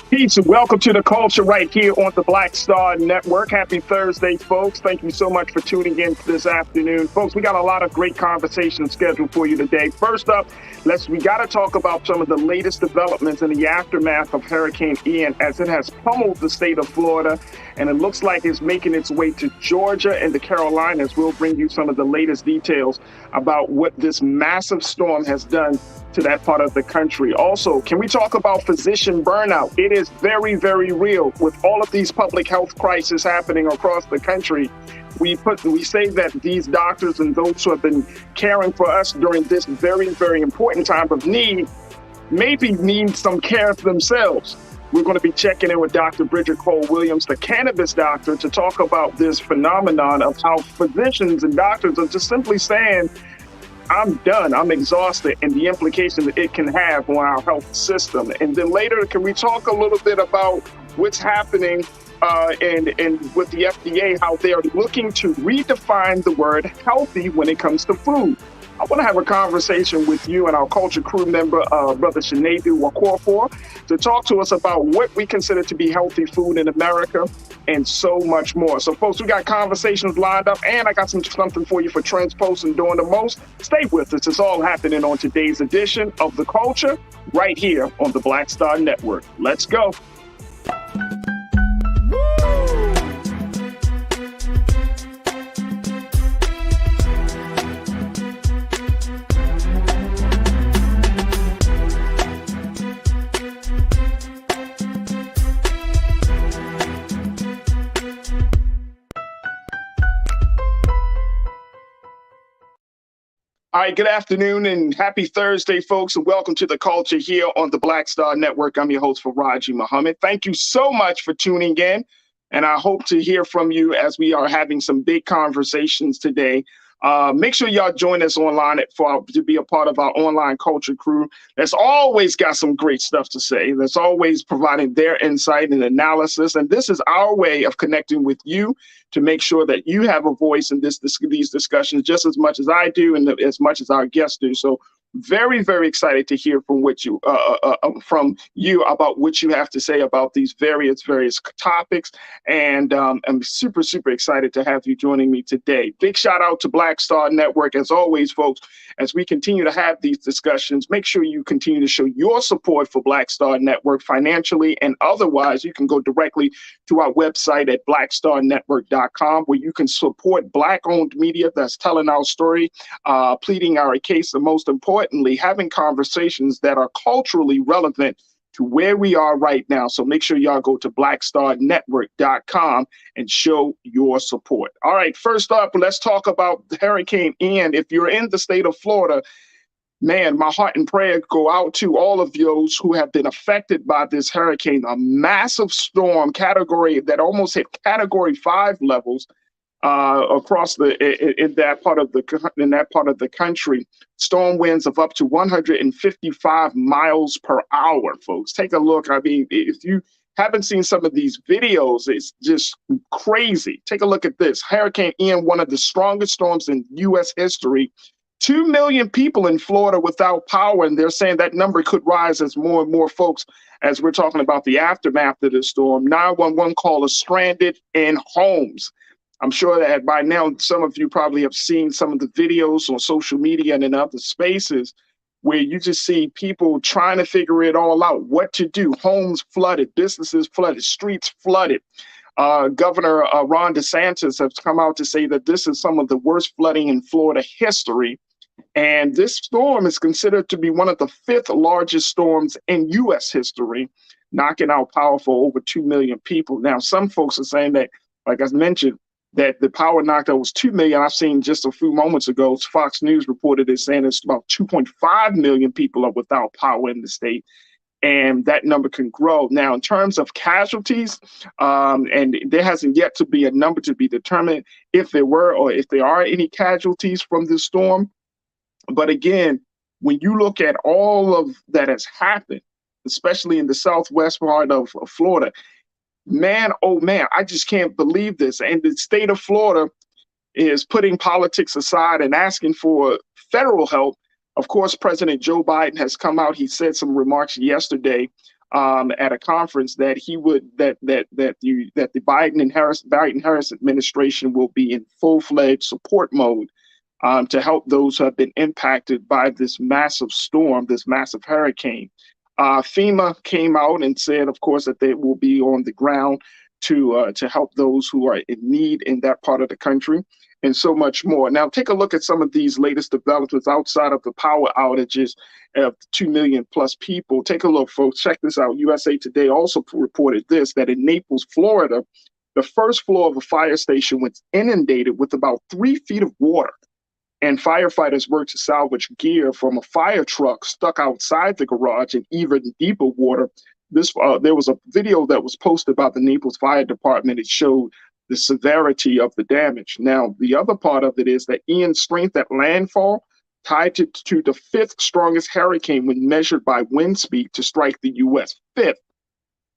Peace and welcome to the culture right here on the Black Star Network. Happy Thursday, folks. Thank you so much for tuning in this afternoon. Folks, we got a lot of great conversations scheduled for you today. First up, we got to talk about some of the latest developments in the aftermath of Hurricane Ian as it has pummeled the state of Florida, and it looks like it's making its way to Georgia and the Carolinas. We'll bring you some of the latest details about what this massive storm has done to that part of the country. Also, can we talk about physician burnout? It is very, very real with all of these public health crises happening across the country. We say that these doctors and those who have been caring for us during this very, very important time of need maybe need some care for themselves. We're going to be checking in with Dr. Bridget Cole-Williams, the cannabis doctor, to talk about this phenomenon of how physicians and doctors are just simply saying, I'm done, I'm exhausted, and the implications that it can have on our health system. And then later, can we talk a little bit about what's happening and with the FDA, how they're looking to redefine the word healthy when it comes to food? I want to have a conversation with you and our culture crew member, Brother Sinedu Wakorfor, to talk to us about what we consider to be healthy food in America and so much more. So, folks, we got conversations lined up, and I got something for you for Transpost and Doing the Most. Stay with us. It's all happening on today's edition of The Culture right here on the Black Star Network. Let's go. All right, good afternoon and happy Thursday, folks, and welcome to the culture here on the Black Star Network. I'm your host, Farajii Muhammad. Thank you so much for tuning in, and I hope to hear from you as we are having some big conversations today. Make sure y'all join us online to be a part of our online culture crew. That's always got some great stuff to say. That's always providing their insight and analysis. And this is our way of connecting with you to make sure that you have a voice in these discussions just as much as I do and as much as our guests do. So very, very excited to hear from you about what you have to say about these various topics. And I'm super, super excited to have you joining me today. Big shout out to Black Star Network. As always, folks, as we continue to have these discussions, make sure you continue to show your support for Black Star Network financially and otherwise. You can go directly to our website at blackstarnetwork.com, where you can support Black-owned media that's telling our story, pleading our case, and most importantly, having conversations that are culturally relevant to where we are right now. So make sure y'all go to blackstarnetwork.com and show your support. All right, first up, let's talk about Hurricane Ian. If you're in the state of Florida, man, my heart and prayer go out to all of those who have been affected by this hurricane, a massive storm category that almost hit Category 5 levels across in that part of the country. Storm winds of up to 155 miles per hour, folks. Take a look. I mean, if you haven't seen some of these videos, it's just crazy. Take a look at this. Hurricane Ian, one of the strongest storms in U.S. history. 2 million people in Florida without power, and they're saying that number could rise as more and more folks, as we're talking about the aftermath of the storm. 911 callers stranded in homes. I'm sure that by now, some of you probably have seen some of the videos on social media and in other spaces where you just see people trying to figure it all out, what to do. Homes flooded, businesses flooded, streets flooded. Governor Ron DeSantis has come out to say that this is some of the worst flooding in Florida history. And this storm is considered to be one of the 5th largest storms in U.S. history, knocking out power for over 2 million people. Now, some folks are saying that, like I mentioned, that the power knocked out was 2 million. I've seen just a few moments ago, Fox News reported it saying it's about 2.5 million people are without power in the state, and that number can grow. Now, in terms of casualties, and there hasn't yet to be a number to be determined if there were or if there are any casualties from this storm. But again, when you look at all of that has happened, especially in the southwest part of Florida, man, oh man, I just can't believe this. And the state of Florida is putting politics aside and asking for federal help. Of course, President Joe Biden has come out. He said some remarks yesterday at a conference that he would that the Biden Harris administration will be in full-fledged support mode to help those who have been impacted by this massive storm, this massive hurricane. FEMA came out and said, of course, that they will be on the ground to help those who are in need in that part of the country, and so much more. Now, take a look at some of these latest developments outside of the power outages of 2 million plus people. Take a look, folks. Check this out. USA Today also reported this, that in Naples, Florida, the first floor of a fire station was inundated with about 3 feet of water, and firefighters worked to salvage gear from a fire truck stuck outside the garage in even deeper water. There was a video that was posted by the Naples Fire Department. It showed the severity of the damage. Now, the other part of it is that Ian's strength at landfall tied to the 5th strongest hurricane when measured by wind speed to strike the U.S. 5th.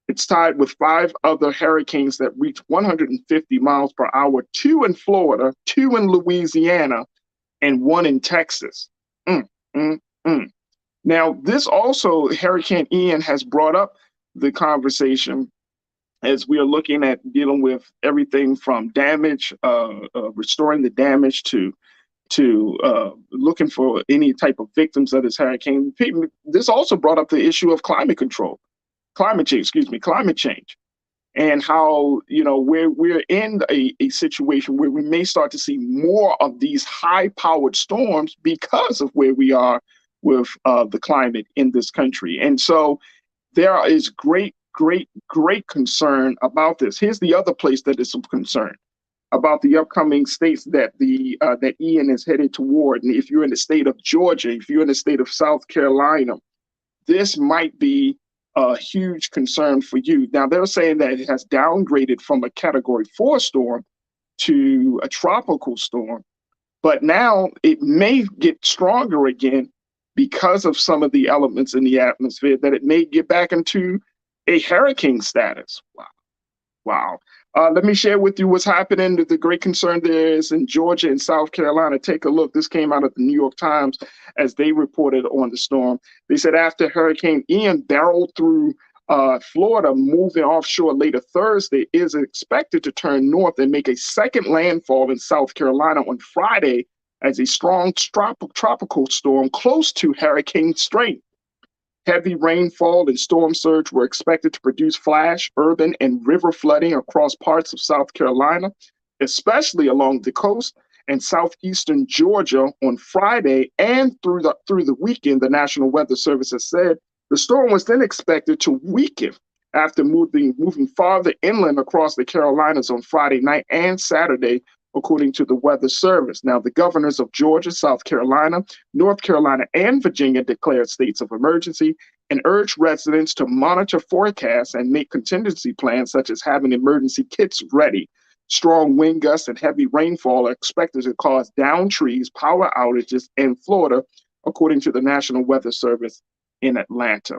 It's tied with 5 other hurricanes that reach 150 miles per hour, 2 in Florida, 2 in Louisiana, and 1 in Texas. Now, this also, Hurricane Ian has brought up the conversation as we are looking at dealing with everything from damage, restoring the damage to looking for any type of victims of this hurricane. This also brought up the issue of climate change, and how, you know, we're in a situation where we may start to see more of these high-powered storms because of where we are with the climate in this country. And so there is great concern about this. Here's the other place that is some concern about the upcoming states that that Ian is headed toward. And if you're in the state of Georgia, if you're in the state of South Carolina, this might be a huge concern for you. Now, they're saying that it has downgraded from a Category 4 storm to a tropical storm, but now it may get stronger again because of some of the elements in the atmosphere, that it may get back into a hurricane status. Wow. Let me share with you what's happening. The great concern there is in Georgia and South Carolina. Take a look. This came out of the New York Times as they reported on the storm. They said after Hurricane Ian barreled through Florida, moving offshore later Thursday, is expected to turn north and make a second landfall in South Carolina on Friday as a strong tropical storm close to hurricane strength. Heavy rainfall and storm surge were expected to produce flash, urban, and river flooding across parts of South Carolina, especially along the coast and southeastern Georgia on Friday and through the weekend. The National Weather Service has said the storm was then expected to weaken after moving farther inland across the Carolinas on Friday night and Saturday, according to the Weather Service. Now, the governors of Georgia, South Carolina, North Carolina, and Virginia declared states of emergency and urged residents to monitor forecasts and make contingency plans, such as having emergency kits ready. Strong wind gusts and heavy rainfall are expected to cause downed trees, power outages in Florida, according to the National Weather Service in Atlanta.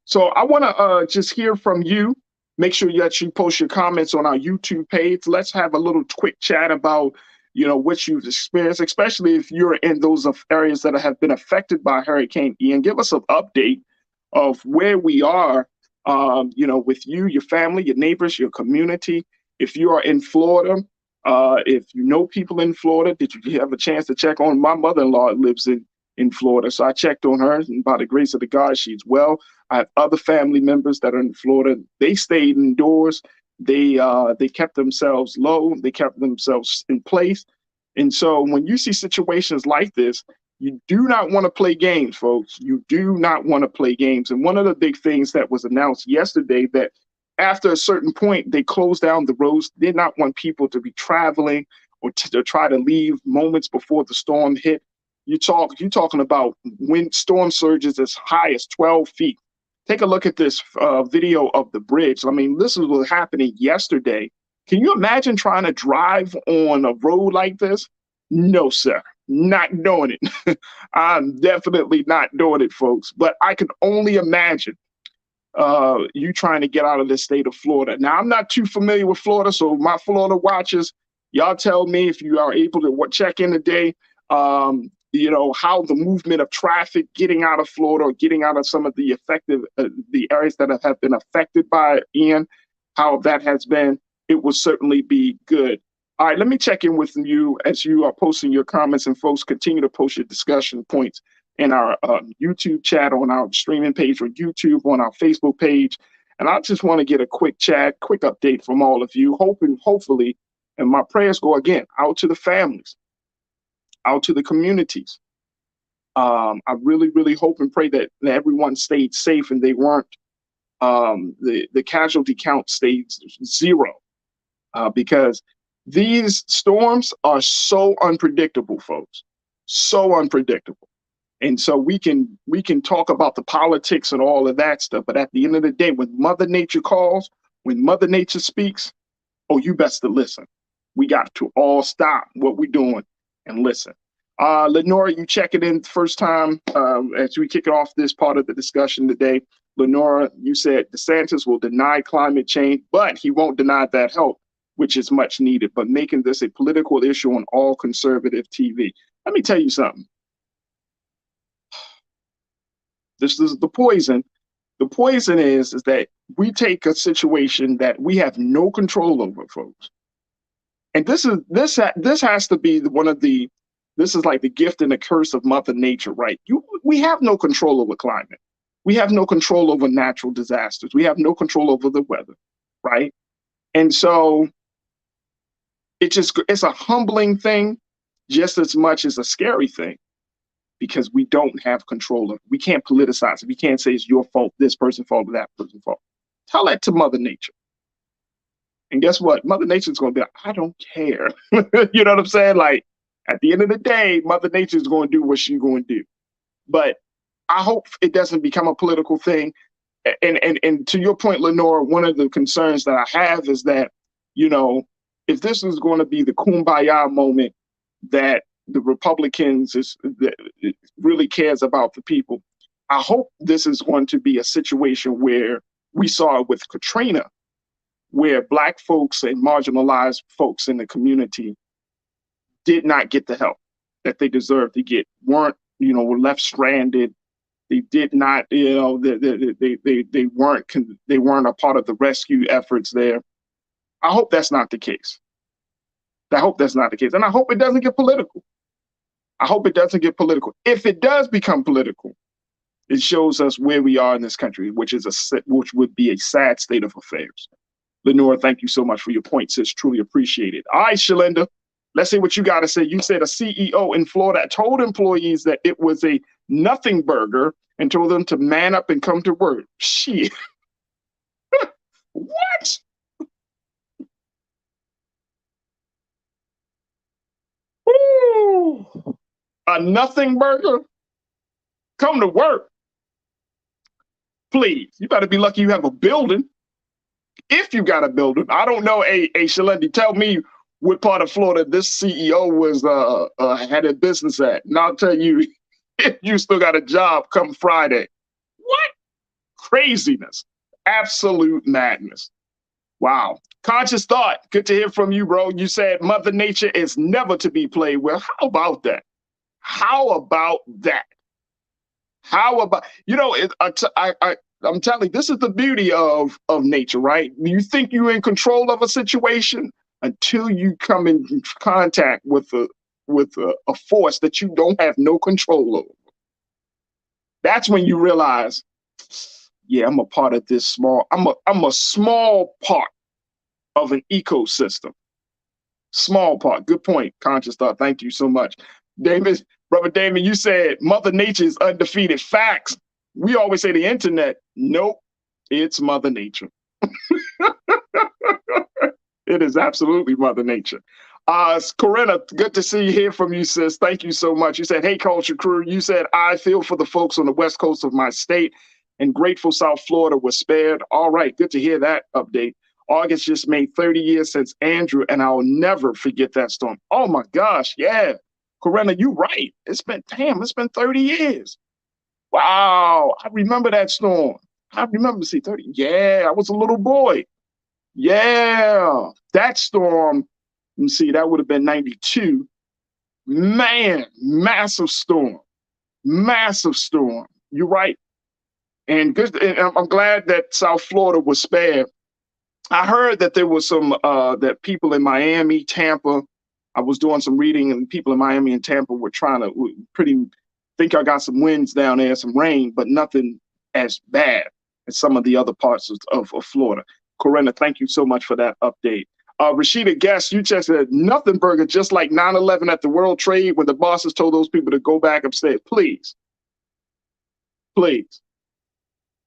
So I want to just hear from you. Make sure that you post your comments on our YouTube page. Let's have a little quick chat about, you know, what you've experienced, especially if you're in those areas that have been affected by Hurricane Ian. Give us an update of where we are, you know, with you, your family, your neighbors, your community. If you are in Florida, if you know people in Florida, did you have a chance to check on? My mother-in-law lives in Florida, so I checked on her, and by the grace of the God, she's well. I have other family members that are in Florida. They stayed indoors. They kept themselves low. They kept themselves in place. And so when you see situations like this, you do not want to play games, folks. You do not want to play games. And one of the big things that was announced yesterday, that after a certain point, they closed down the roads, did not want people to be traveling or to try to leave moments before the storm hit. You're talking about wind storm surges as high as 12 feet. Take a look at this video of the bridge. I mean, this is what happening yesterday. Can you imagine trying to drive on a road like this? No, sir, not doing it. I'm definitely not doing it, folks. But I can only imagine you trying to get out of the state of Florida. Now, I'm not too familiar with Florida, so my Florida watchers, y'all tell me if you are able to check in today. how the movement of traffic getting out of Florida or getting out of some of the the areas that have been affected by Ian, how that has been, it will certainly be good. All right, let me check in with you as you are posting your comments, and folks continue to post your discussion points in our YouTube chat, on our streaming page on YouTube, on our Facebook page. And I just want to get a quick update from all of you, hopefully, and my prayers go again out to the families, out to the communities. I really, really hope and pray that everyone stayed safe and they weren't, the casualty count stayed zero, because these storms are so unpredictable, folks, so unpredictable. And so we can talk about the politics and all of that stuff, but at the end of the day, when Mother Nature calls, when Mother Nature speaks, oh, you best to listen. We got to all stop what we're doing and listen. Lenora, you check it in first time as we kick off this part of the discussion today. Lenora, you said DeSantis will deny climate change, but he won't deny that help, which is much needed, but making this a political issue on all conservative TV. Let me tell you something. This is the poison. The poison is that we take a situation that we have no control over, folks. And this has to be this is like the gift and the curse of Mother Nature, right? We have no control over climate. We have no control over natural disasters. We have no control over the weather, right? And so it's a humbling thing just as much as a scary thing, because we don't have control of it. We can't politicize it. We can't say it's your fault, this person's fault, or that person's fault. Tell that to Mother Nature. And guess what? Mother Nature's going to be like, I don't care. You know what I'm saying? Like, at the end of the day, Mother Nature's going to do what she's going to do. But I hope it doesn't become a political thing. And to your point, Lenore, one of the concerns that I have is that, if this is going to be the kumbaya moment that the Republicans really cares about the people, I hope this is going to be a situation where we saw it with Katrina, where Black folks and marginalized folks in the community did not get the help that they deserved to get, were left stranded. They did not, they weren't a part of the rescue efforts there. I hope that's not the case. I hope that's not the case. And I hope it doesn't get political. I hope it doesn't get political. If it does become political, it shows us where we are in this country, which would be a sad state of affairs. Lenore, thank you so much for your points. It's truly appreciated. All right, Shalinda, let's see what you got to say. You said a CEO in Florida told employees that it was a nothing burger and told them to man up and come to work. Shit. What? Ooh. A nothing burger? Come to work. Please, you better be lucky you have a building. If you got a building. I don't know. Hey, Shalendi, tell me what part of Florida this CEO was had a business at. And I'll tell you, you still got a job come Friday. What? Craziness. Absolute madness. Wow. Conscious thought. Good to hear from you, bro. You said Mother Nature is never to be played with. How about that? How about that? How about, I'm telling you, this is the beauty of nature, right? You think you're in control of a situation until you come in contact with a force that you don't have no control over. That's when you realize, yeah, I'm a part of this I'm a small part of an ecosystem. Small part. Good point, Conscious Thought. Thank you so much. Brother Damon, you said Mother Nature is undefeated. Facts. We always say the internet. Nope, it's Mother Nature. It is absolutely Mother Nature. Corinna, good to see you, hear from you, sis. Thank you so much. You said, hey, Culture Crew. You said, I feel for the folks on the west coast of my state and grateful South Florida was spared. All right, good to hear that update. August just made 30 years since Andrew, and I'll never forget that storm. Oh my gosh, yeah. Corinna, you're right. It's been 30 years. Wow, I remember that storm. I remember, 30. Yeah, I was a little boy. Yeah, that storm, that would have been 92. Man, massive storm. Massive storm. You're right. And good. And I'm glad that South Florida was spared. I heard that there was some that people in Miami, Tampa. I was doing some reading, and people in Miami and Tampa were trying to pretty think I got some winds down there, some rain, but nothing as bad as some of the other parts of Florida. Corinna, thank you so much for that update. Rashida Guest, you just said nothing burger, just like 9/11 at the World Trade when the bosses told those people to go back upstairs. Please, please.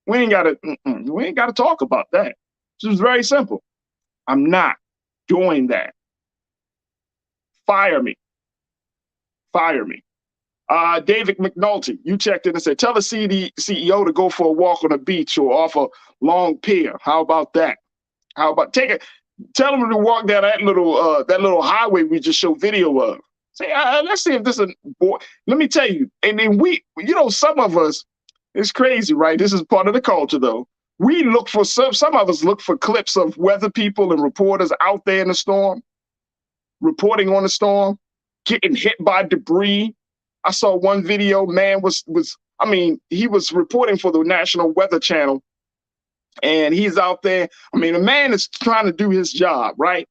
We ain't gotta talk about that. This is very simple. I'm not doing that. Fire me. Fire me. David McNulty, you checked in and said, tell the CEO to go for a walk on the beach or off a long pier. How about that? How about tell him to walk down that little highway we just showed video of. Say, let's see if this is boy. Let me tell you, and then some of us, it's crazy, right? This is part of the culture, though. We look for some of us look for clips of weather people and reporters out there in the storm, reporting on the storm, getting hit by debris. I saw one video, man he was reporting for the National Weather Channel, and he's out there. I mean, the man is trying to do his job, right?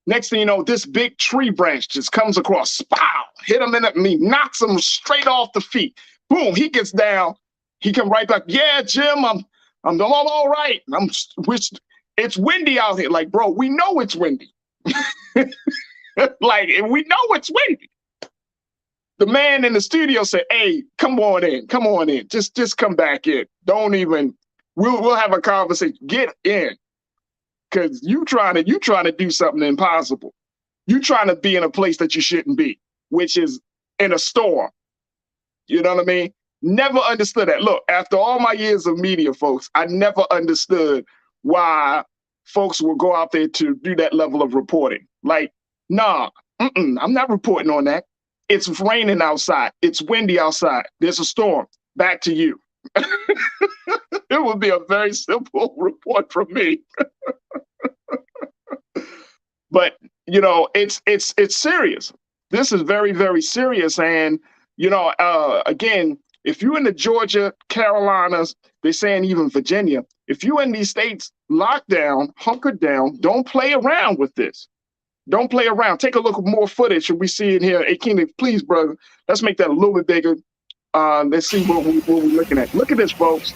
Next thing you know, this big tree branch just comes across, pow, hit him knocks him straight off the feet. Boom, he gets down. He come right back. Yeah, Jim, I'm all right. It's windy out here. Like, bro, we know it's windy. Like, we know it's windy. The man in the studio said, hey, come on in. Just come back in. Don't even, we'll have a conversation. Get in. Cause you trying to do something impossible. You trying to be in a place that you shouldn't be, which is in a storm. You know what I mean? Never understood that. Look, after all my years of media, folks, I never understood why folks will go out there to do that level of reporting. Like, nah, I'm not reporting on that. It's raining outside. It's windy outside. There's a storm. Back to you. It would be a very simple report from me. But, it's serious. This is very, very serious. And, again, if you're in the Georgia, Carolinas, they're saying even Virginia, if you're in these states, lock down, hunker down, don't play around with this. Don't play around. Take a look at more footage. We see it here. Hey, Keenan, please, brother, let's make that a little bit bigger. Let's see what we're looking at. Look at this, folks.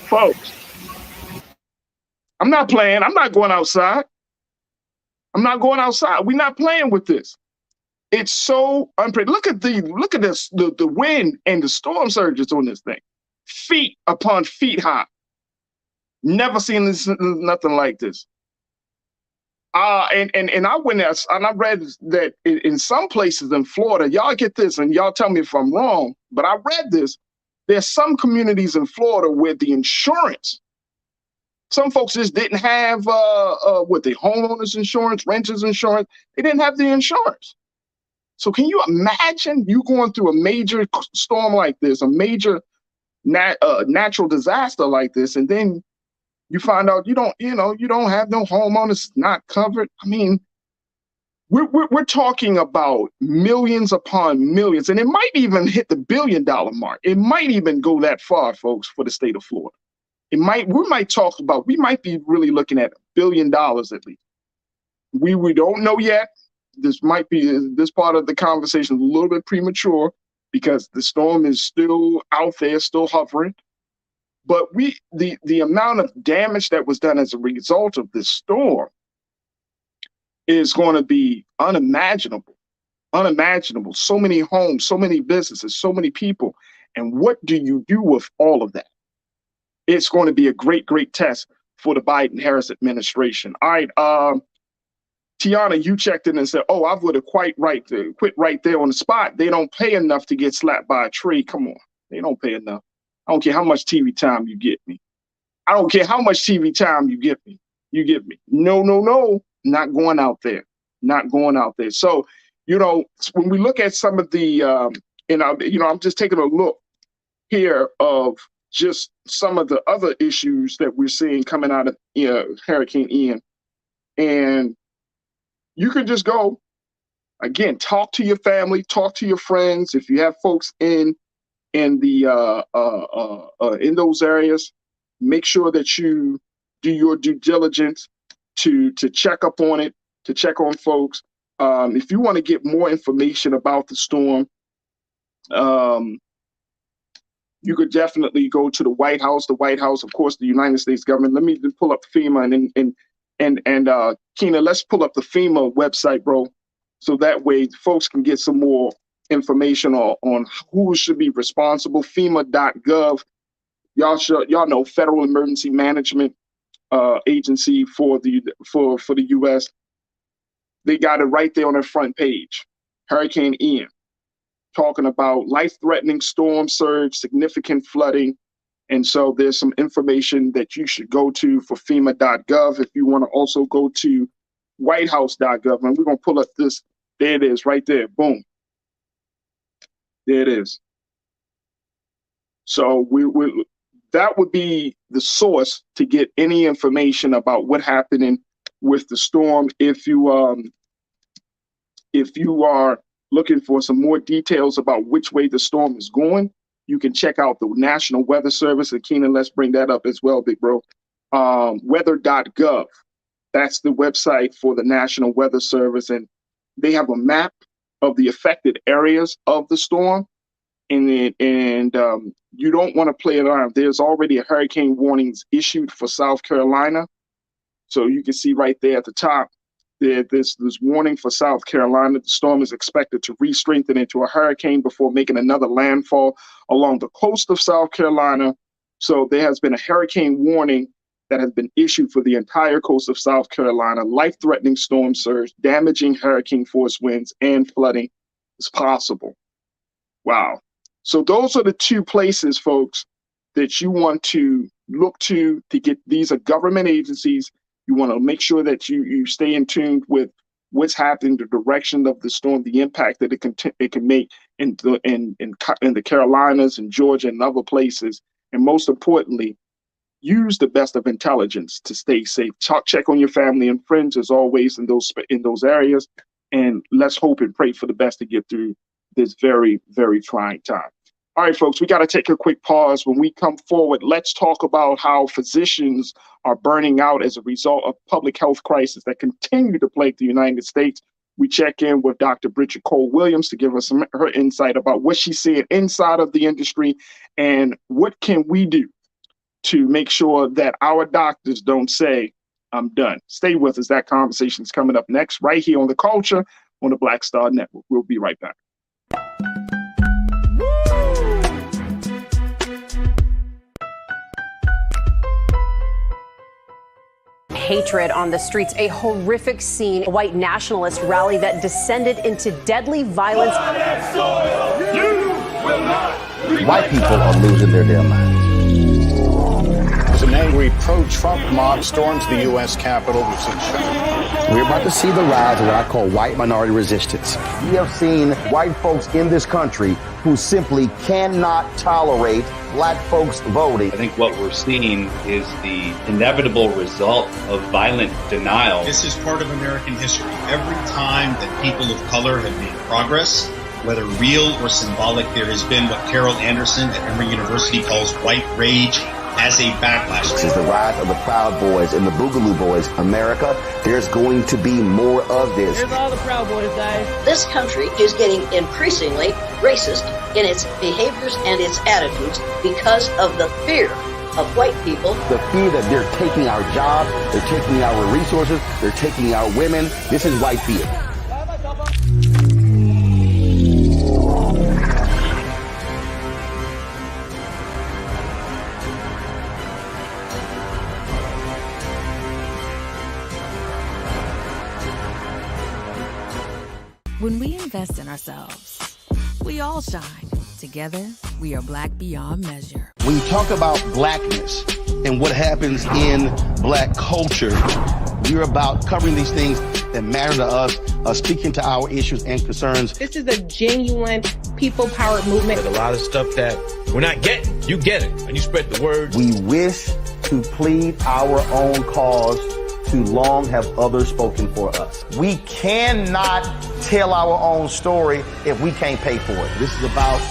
Folks, I'm not playing. I'm not going outside. We're not playing with this. It's so unpredictable. Look at this, the wind and the storm surges on this thing. Feet upon feet high. Never seen nothing like this. And I went there and I read that in some places in Florida, y'all get this and y'all tell me if I'm wrong, but I read this. There's some communities in Florida where the insurance, some folks just didn't have the homeowners insurance, renters insurance. They didn't have the insurance. So can you imagine you going through a major storm like this, a major natural disaster like this, and then you find out you don't have no homeowners, not covered. I mean, we're talking about millions upon millions, and it might even hit the $1 billion mark. It might even go that far, folks, for the state of Florida. We might be really looking at $1 billion at least. We don't know yet. This part of the conversation is a little bit premature because the storm is still out there, still hovering. But the amount of damage that was done as a result of this storm is going to be unimaginable. So many homes, so many businesses, so many people. And what do you do with all of that? It's going to be a great, great test for the Biden-Harris administration. All right. Tiana, you checked in and said, oh, I would have quit right there on the spot. They don't pay enough to get slapped by a tree. Come on. They don't pay enough. I don't care how much TV time you get me. I don't care how much TV time you give me. No, not going out there. So, when we look at some of the, I'm just taking a look here of just some of the other issues that we're seeing coming out of Hurricane Ian. And you can just go, again, talk to your family, talk to your friends. If you have folks in the in those areas, make sure that you do your due diligence to check up on it, to check on folks. If you want to get more information about the storm, you could definitely go to the White House. The White House, of course, the United States government. Let me pull up FEMA and Keena, let's pull up the FEMA website, bro, so that way folks can get some more information on who should be responsible. FEMA.gov. Y'all know Federal Emergency Management Agency for the U.S. They got it right there on their front page. Hurricane Ian, talking about life-threatening storm surge, significant flooding. And so there's some information that you should go to for FEMA.gov. If you want to also go to WhiteHouse.gov, and we're going to pull up this. There it is right there. Boom. There it is. So that would be the source to get any information about what happening with the storm. If you are looking for some more details about which way the storm is going, you can check out the National Weather Service. And Keenan, let's bring that up as well, big bro. Weather.gov. That's the website for the National Weather Service. And they have a map of the affected areas of the storm. And you don't want to play it around. There's already a hurricane warnings issued for South Carolina. So you can see right there at the top, there's this warning for South Carolina. The storm is expected to re-strengthen into a hurricane before making another landfall along the coast of South Carolina. So there has been a hurricane warning that has been issued for the entire coast of South Carolina. Life-threatening storm surge, damaging hurricane force winds, and flooding is possible. Wow. So those are the two places, folks, that you want to look to get. These are government agencies. You want to make sure that you stay in tune with what's happening, the direction of the storm, the impact that it can make in the Carolinas and Georgia and other places. And most importantly, use the best of intelligence to stay safe. Check on your family and friends as always in those areas. And let's hope and pray for the best to get through this very, very trying time. All right, folks, we got to take a quick pause. When we come forward, let's talk about how physicians are burning out as a result of public health crisis that continue to plague the United States. We check in with Dr. Bridget Cole-Williams to give us her insight about what she's seeing inside of the industry and what can we do to make sure that our doctors don't say, I'm done. Stay with us. That conversation is coming up next right here on The Culture on the Black Star Network. We'll be right back. Hatred on the streets, a horrific scene, a white nationalist rally that descended into deadly violence. White people are losing their damn minds. An angry pro-Trump mob storms the U.S. Capitol. We're about to see the rise of what I call white minority resistance. We have seen white folks in this country who simply cannot tolerate black folks voting. I think what we're seeing is the inevitable result of violent denial. This is part of American history. Every time that people of color have made progress, whether real or symbolic, there has been what Carol Anderson at Emory University calls white rage as a backlash. This is the rise of the Proud Boys and the Boogaloo Boys. America, there's going to be more of this. Here's all the Proud Boys, guys. This country is getting increasingly racist in its behaviors and its attitudes because of the fear of white people. The fear that they're taking our jobs, they're taking our resources, they're taking our women. This is white fear. When we invest in ourselves, we all shine. Together, we are black beyond measure. When you talk about blackness and what happens in black culture, we're about covering these things that matter to us, speaking to our issues and concerns. This is a genuine people-powered movement. There's a lot of stuff that we're not getting. You get it, and you spread the word. We wish to plead our own cause to too long have others spoken for us. We cannot tell our own story if we can't pay for it. This is about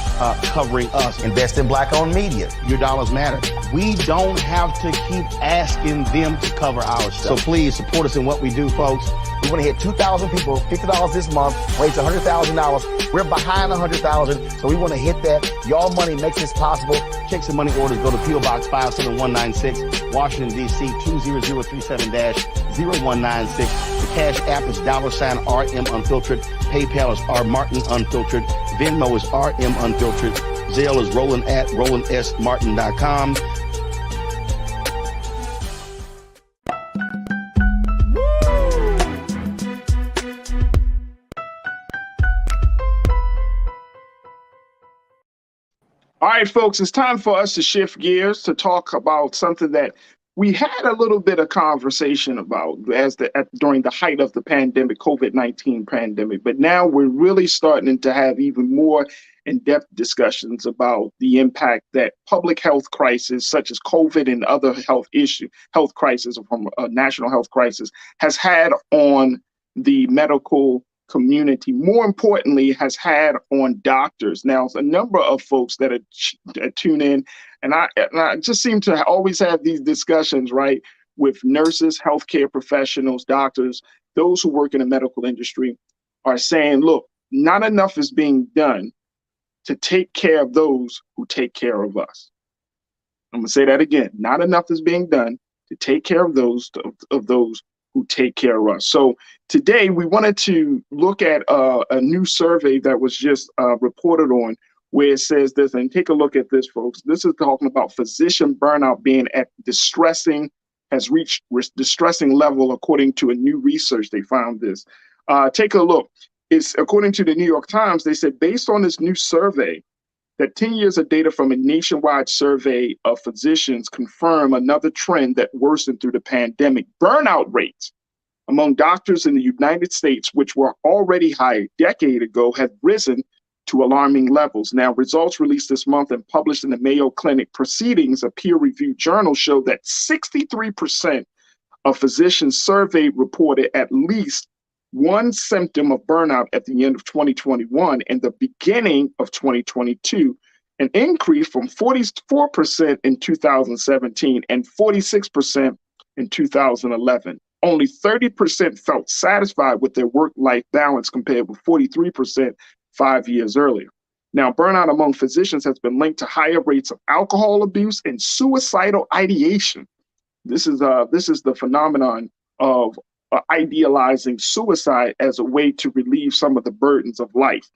covering us. Invest in Black-owned media. Your dollars matter. We don't have to keep asking them to cover our stuff. So please support us in what we do, folks. We want to hit 2,000 people, $50 this month, raise $100,000. We're behind 100,000, so we want to hit that. Y'all money makes this possible. Checks and money orders go to PO Box 57196, Washington, D.C. 20037-0196. The Cash App is $RM Unfiltered. PayPal is R Martin Unfiltered. Venmo is RM Unfiltered. Zelle is Roland at RolandSMartin.com. All right, folks, it's time for us to shift gears to talk about something that we had a little bit of conversation about during the height of the pandemic, COVID-19 pandemic, but now we're really starting to have even more in-depth discussions about the impact that public health crisis, such as COVID and other health crisis, from a national health crisis, has had on the medical community. More importantly, has had on doctors. Now, a number of folks that tune in, and I just seem to always have these discussions, right, with nurses, healthcare professionals, doctors, those who work in the medical industry are saying, look, not enough is being done to take care of those who take care of us. I'm going to say that again. Not enough is being done to take care of those who take care of us. So today we wanted to look at a new survey that was just reported on, where it says this, and take a look at this, folks. This is talking about physician burnout being at has reached distressing level, according to a new research. They found this. Take a look. It's according to the New York Times. They said, based on this new survey, that 10 years of data from a nationwide survey of physicians confirm another trend that worsened through the pandemic. Burnout rates among doctors in the United States, which were already high a decade ago, have risen to alarming levels. Now, results released this month and published in the Mayo Clinic Proceedings, a peer-reviewed journal, show that 63% of physicians surveyed reported at least one symptom of burnout at the end of 2021 and the beginning of 2022, an increase from 44% in 2017 and 46% in 2011. Only 30% felt satisfied with their work-life balance, compared with 43% 5 years earlier. Now, burnout among physicians has been linked to higher rates of alcohol abuse and suicidal ideation. This is the phenomenon of idealizing suicide as a way to relieve some of the burdens of life,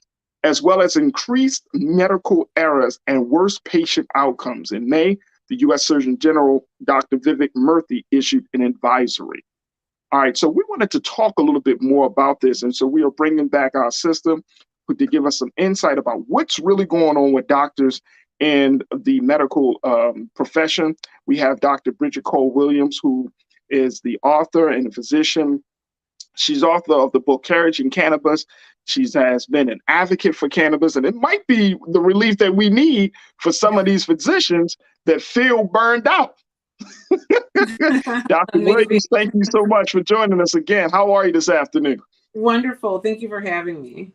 as well as increased medical errors and worse patient outcomes. In May, the U.S. Surgeon General, Dr. Vivek Murthy, issued an advisory. All right, so we wanted to talk a little bit more about this, and so we are bringing back our system to give us some insight about what's really going on with doctors in the medical profession. We have Dr. Bridget Cole-Williams, who is the author and a physician. She's author of the book Courage in Cannabis. She has been an advocate for cannabis, and it might be the relief that we need for some of these physicians that feel burned out. Dr. Williams, thank you so much for joining us again. How are you this afternoon? Wonderful. Thank you for having me.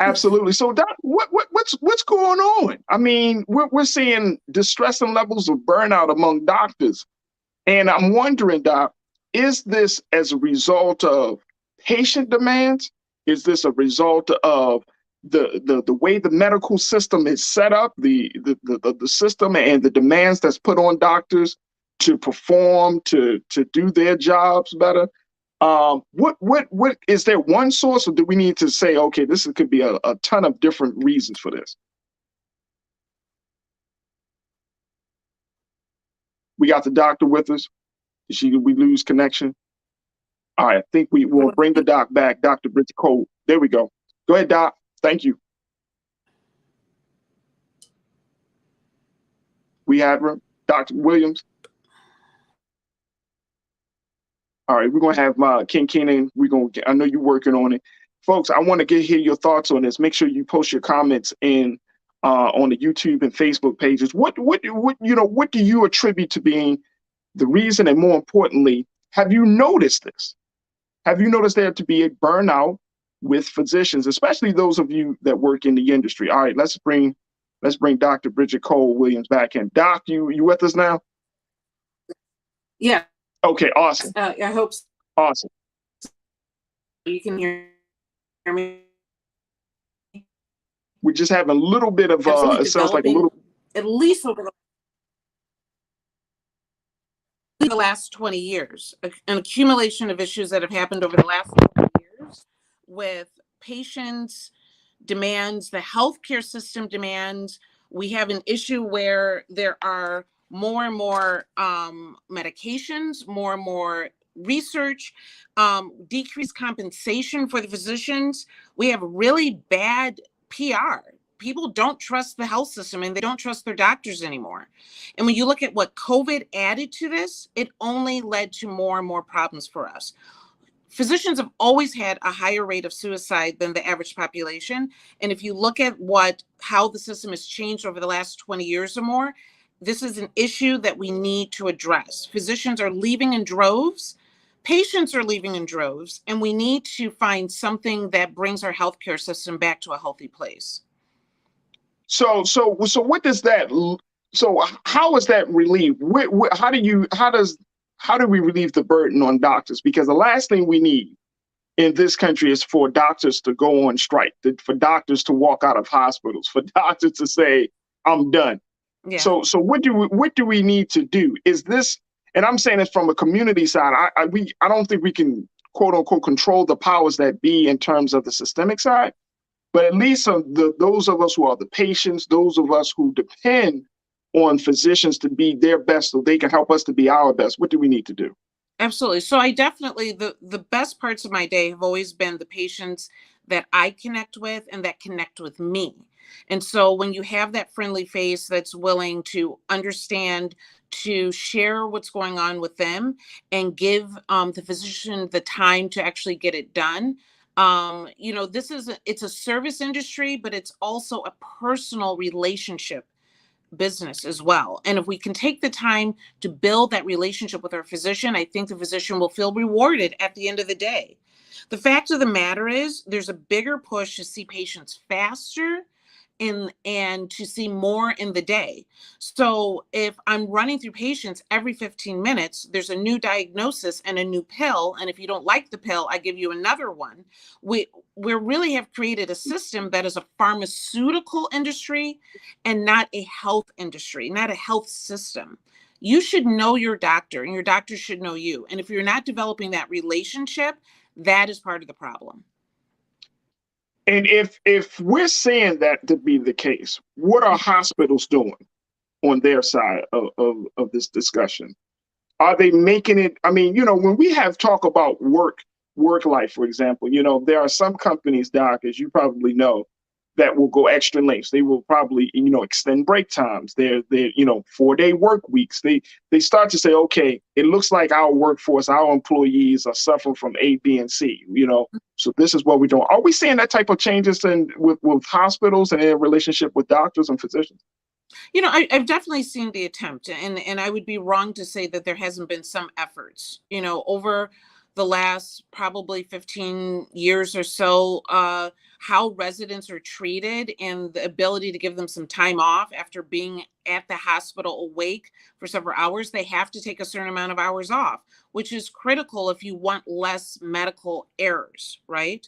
Absolutely. So, Doc, what's going on? I mean, we're seeing distressing levels of burnout among doctors. And I'm wondering, Doc, is this as a result of patient demands? Is this a result of the way the medical system is set up, the system and the demands that's put on doctors to perform, to do their jobs better? What is there one source, or do we need to say, okay, this could be a ton of different reasons for this? We got the doctor with us. Did we lose connection? All right, I think we will bring the doc back, Dr. Bridget Cole. There we go. Go ahead, Doc. Thank you. We have her, Dr. Williams. All right, we're gonna have Ken Keenan. I know you're working on it, folks. I want to hear your thoughts on this. Make sure you post your comments in on the YouTube and Facebook pages. What do you attribute to being the reason, and more importantly, Have you noticed this? Have you noticed there to be a burnout with physicians, especially those of you that work in the industry? All right, let's bring Dr. Bridget Cole Williams back in. Doc, you with us now? Yeah. Okay, awesome. I hope so. Awesome. You can hear me. We just have a little bit of it sounds like a little, at least over the last 20 years, an accumulation of issues that have happened over the last 20 years with patients' demands, the healthcare system demands. We have an issue where there are more and more medications, more and more research, decreased compensation for the physicians. We have really bad PR. People don't trust the health system and they don't trust their doctors anymore. And when you look at what COVID added to this, it only led to more and more problems for us. Physicians have always had a higher rate of suicide than the average population. And if you look at how the system has changed over the last 20 years or more, this is an issue that we need to address. Physicians are leaving in droves. Patients are leaving in droves, and we need to find something that brings our healthcare system back to a healthy place. So what does that? So how is that relieved? How do we relieve the burden on doctors? Because the last thing we need in this country is for doctors to go on strike, for doctors to walk out of hospitals, for doctors to say, "I'm done." Yeah. So what do we need to do? Is this? And I'm saying this from a community side. I don't think we can, quote unquote, control the powers that be in terms of the systemic side, but at least those of us who are the patients, those of us who depend on physicians to be their best so they can help us to be our best. What do we need to do? Absolutely. So I definitely, the best parts of my day have always been the patients that I connect with and that connect with me. And so when you have that friendly face that's willing to understand, to share what's going on with them and give the physician the time to actually get it done. It's a service industry, but it's also a personal relationship business as well. And if we can take the time to build that relationship with our physician, I think the physician will feel rewarded at the end of the day. The fact of the matter is there's a bigger push to see patients faster and to see more in the day. So if I'm running through patients every 15 minutes, there's a new diagnosis and a new pill. And if you don't like the pill, I give you another one. We really have created a system that is a pharmaceutical industry and not a health industry, not a health system. You should know your doctor and your doctor should know you. And if you're not developing that relationship, that is part of the problem. And if we're saying that to be the case, what are hospitals doing on their side of this discussion? Are they making it? I mean, when we have talk about work life, for example, there are some companies, Doc, as you probably know, that will go extra lengths. They will probably, extend break times. They're 4-day work weeks. They start to say, okay, it looks like our workforce, our employees are suffering from A, B, and C, so this is what we're doing. Are we seeing that type of changes with hospitals and their relationship with doctors and physicians? I've definitely seen the attempt, and I would be wrong to say that there hasn't been some efforts, over the last probably 15 years or so, how residents are treated and the ability to give them some time off after being at the hospital awake for several hours. They have to take a certain amount of hours off, which is critical if you want less medical errors, right?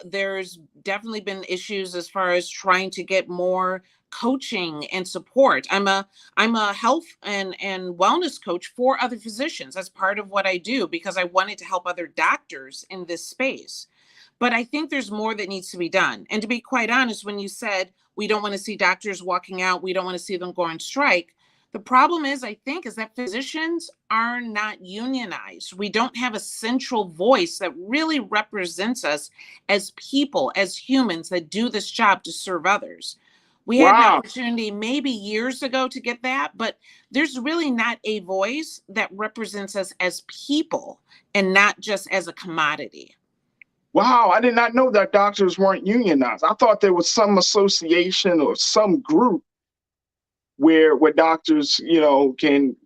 There's definitely been issues as far as trying to get more coaching and support. I'm a health and wellness coach for other physicians. That's part of what I do because I wanted to help other doctors in this space. But I think there's more that needs to be done. And to be quite honest, when you said we don't want to see doctors walking out, we don't want to see them go on strike, the problem is, I think, is that physicians are not unionized. We don't have a central voice that really represents us as people, as humans that do this job to serve others. We had an opportunity maybe years ago to get that, but there's really not a voice that represents us as people and not just as a commodity. Wow, I did not know that doctors weren't unionized. I thought there was some association or some group where doctors, can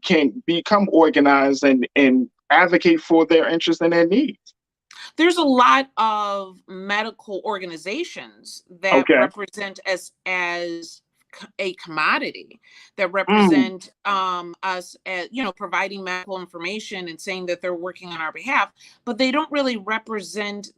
can become organized and advocate for their interests and their needs? There's a lot of medical organizations that Okay. represent us as a commodity, that represent us as, providing medical information and saying that they're working on our behalf, but they don't really represent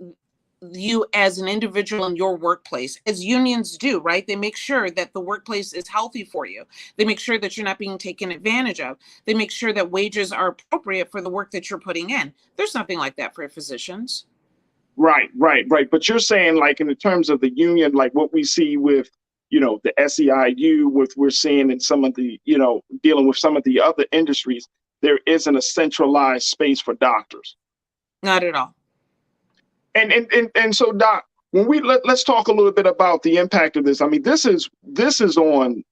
you as an individual in your workplace, as unions do, right? They make sure that the workplace is healthy for you. They make sure that you're not being taken advantage of. They make sure that wages are appropriate for the work that you're putting in. There's nothing like that for physicians. Right. But you're saying, like, in the terms of the union, like what we see with, the SEIU, with we're seeing in some of the, dealing with some of the other industries, there isn't a centralized space for doctors. Not at all. And so, Doc, when let's talk a little bit about the impact of this. I mean, this is on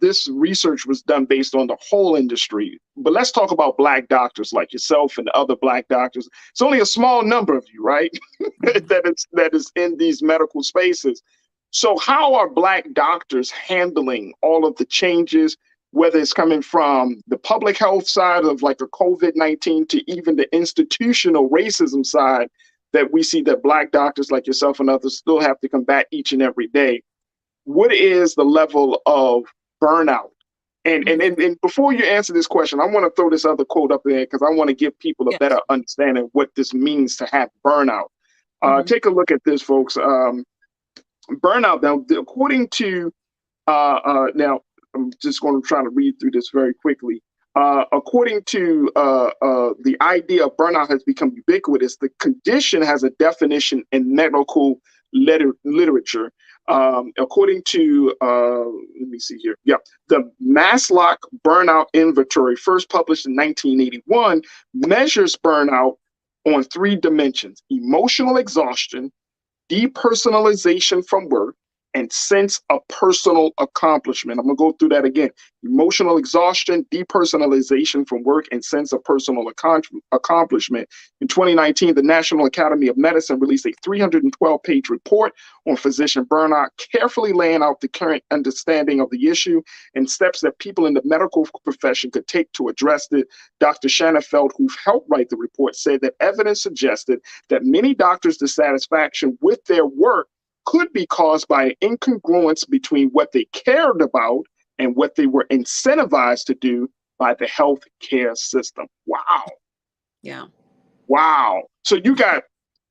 this research was done based on the whole industry, but let's talk about Black doctors like yourself and other Black doctors. It's only a small number of you, right? that is in these medical spaces. So how are Black doctors handling all of the changes, whether it's coming from the public health side of like the COVID-19 to even the institutional racism side that we see that Black doctors like yourself and others still have to combat each and every day? What is the level of burnout? And before you answer this question, I want to throw this other quote up there because I want to give people a better understanding of what this means to have burnout. Take a look at this, folks. Burnout, now, according to, now, I'm just going to try to read through this very quickly. According to the idea of burnout has become ubiquitous. The condition has a definition in medical literature. According to, let me see here. Yeah, the Maslow Burnout Inventory, first published in 1981, measures burnout on 3 dimensions: emotional exhaustion, depersonalization from work, and sense of personal accomplishment. I'm going to go through that again. Emotional exhaustion, depersonalization from work, and sense of personal accomplishment. In 2019, the National Academy of Medicine released a 312-page report on physician burnout, carefully laying out the current understanding of the issue and steps that people in the medical profession could take to address it. Dr. Shanafeld, who helped write the report, said that evidence suggested that many doctors' dissatisfaction with their work could be caused by an incongruence between what they cared about and what they were incentivized to do by the health care system. Wow. Yeah. Wow. So you got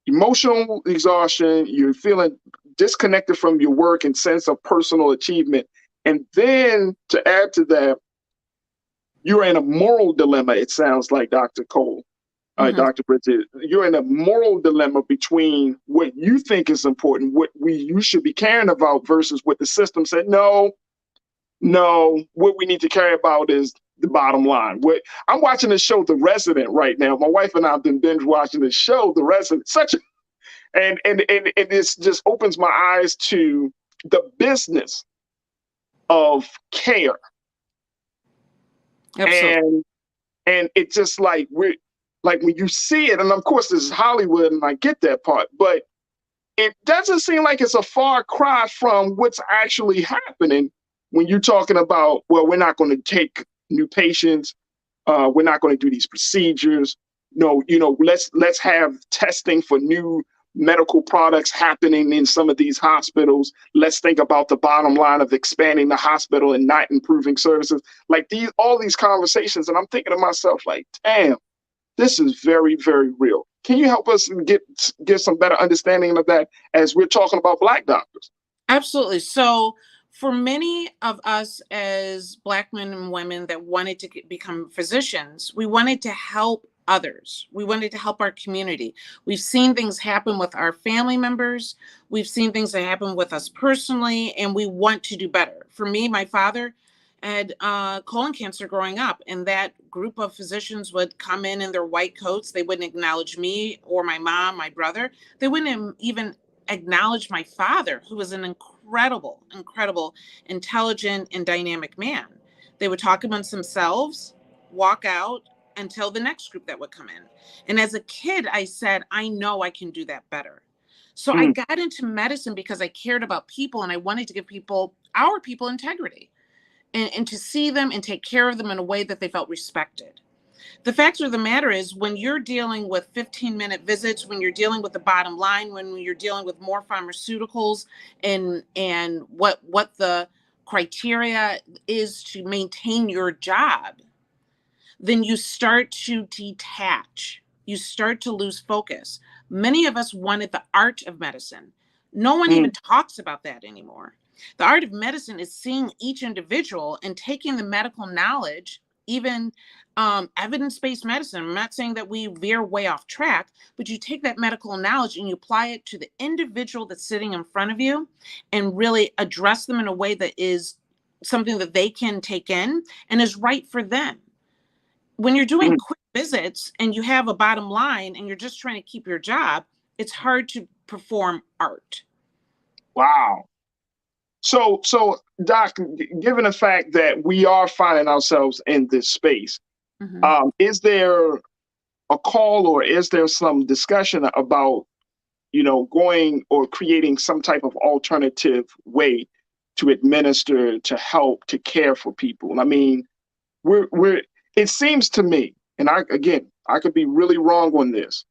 emotional exhaustion, you're feeling disconnected from your work and sense of personal achievement. And then to add to that, you're in a moral dilemma, it sounds like, Dr. Cole. Dr. Bridget, you're in a moral dilemma between what you think is important, what you should be caring about, versus what the system said, no, what we need to care about is the bottom line. I'm watching the show The Resident right now. My wife and I have been binge watching the show The Resident. And this just opens my eyes to the business of care. Absolutely. And it's just like when you see it, and of course this is Hollywood and I get that part, but it doesn't seem like it's a far cry from what's actually happening when you're talking about, well, we're not going to take new patients, we're not going to do these procedures. No, let's have testing for new medical products happening in some of these hospitals. Let's think about the bottom line of expanding the hospital and not improving services. Like all these conversations, and I'm thinking to myself, like, damn, this is very, very real. Can you help us get some better understanding of that as we're talking about Black doctors? Absolutely. So for many of us as Black men and women that wanted to become physicians, we wanted to help others. We wanted to help our community. We've seen things happen with our family members. We've seen things that happen with us personally, and we want to do better. For me, my father had colon cancer growing up, and that group of physicians would come in their white coats. They wouldn't acknowledge me or my mom, my brother. They wouldn't even acknowledge my father, who was an incredible, intelligent and dynamic man. They would talk amongst themselves, walk out, until the next group that would come in. And as a kid, I said, I know I can do that better. So I got into medicine because I cared about people and I wanted to give our people integrity. and to see them and take care of them in a way that they felt respected. The fact of the matter is, when you're dealing with 15-minute visits, when you're dealing with the bottom line, when you're dealing with more pharmaceuticals, and what the criteria is to maintain your job, then you start to detach. You start to lose focus. Many of us wanted the art of medicine. No one even talks about that anymore. The art of medicine is seeing each individual and taking the medical knowledge, even evidence-based medicine. I'm not saying that we veer way off track, but you take that medical knowledge and you apply it to the individual that's sitting in front of you and really address them in a way that is something that they can take in and is right for them. When you're doing quick visits and you have a bottom line and you're just trying to keep your job, it's hard to perform art. Wow. So Doc, given the fact that we are finding ourselves in this space, is there a call or is there some discussion about, going or creating some type of alternative way to administer, to help, to care for people? I mean, it seems to me, and I could be really wrong on this,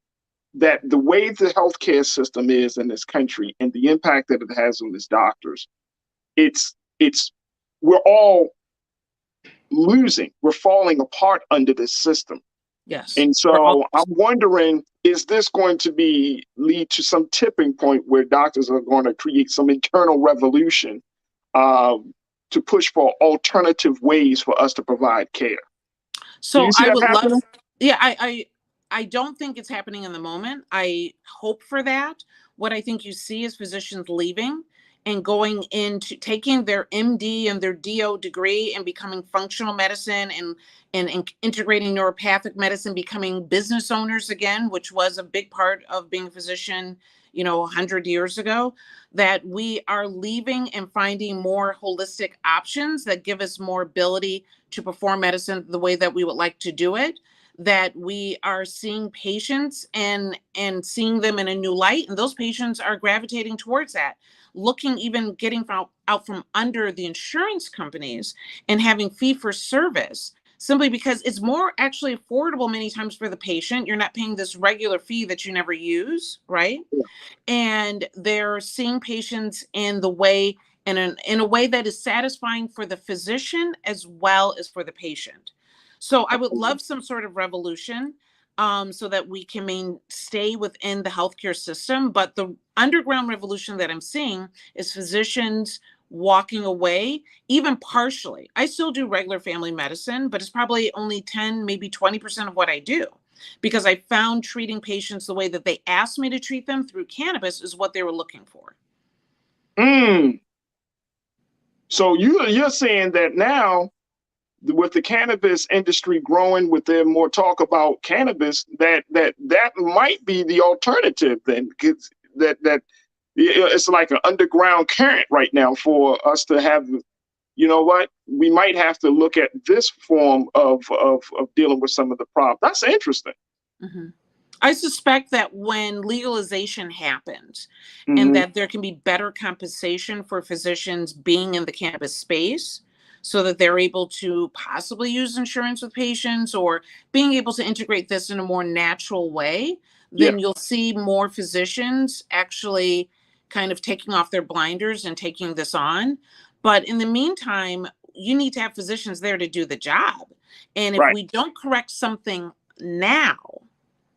that the way the healthcare system is in this country and the impact that it has on its doctors, we're all losing. We're falling apart under this system. Yes. And so I'm wondering, is this going to lead to some tipping point where doctors are going to create some internal revolution to push for alternative ways for us to provide care? So I would love, I don't think it's happening in the moment. I hope for that. What I think you see is physicians leaving and going into taking their MD and their DO degree and becoming functional medicine and integrating neuropathic medicine, becoming business owners again, which was a big part of being a physician, 100 years ago, that we are leaving and finding more holistic options that give us more ability to perform medicine the way that we would like to do it, that we are seeing patients and seeing them in a new light. And those patients are gravitating towards that, getting out from under the insurance companies and having fee for service, simply because it's more actually affordable many times for the patient. You're not paying this regular fee that you never use, right? Yeah. And they're seeing patients in a way that is satisfying for the physician as well as for the patient. So I would love some sort of revolution so that we can stay within the healthcare system. But the underground revolution that I'm seeing is physicians walking away, even partially. I still do regular family medicine, but it's probably only 10, maybe 20% of what I do, because I found treating patients the way that they asked me to treat them through cannabis is what they were looking for. So you're saying that now, with the cannabis industry growing, with there more talk about cannabis, that might be the alternative then, because that it's like an underground current right now for us to have, we might have to look at this form of dealing with some of the problems. That's interesting. Mm-hmm. I suspect that when legalization happens and that there can be better compensation for physicians being in the cannabis space, so that they're able to possibly use insurance with patients or being able to integrate this in a more natural way, then you'll see more physicians actually kind of taking off their blinders and taking this on. But in the meantime, you need to have physicians there to do the job. And if we don't correct something now,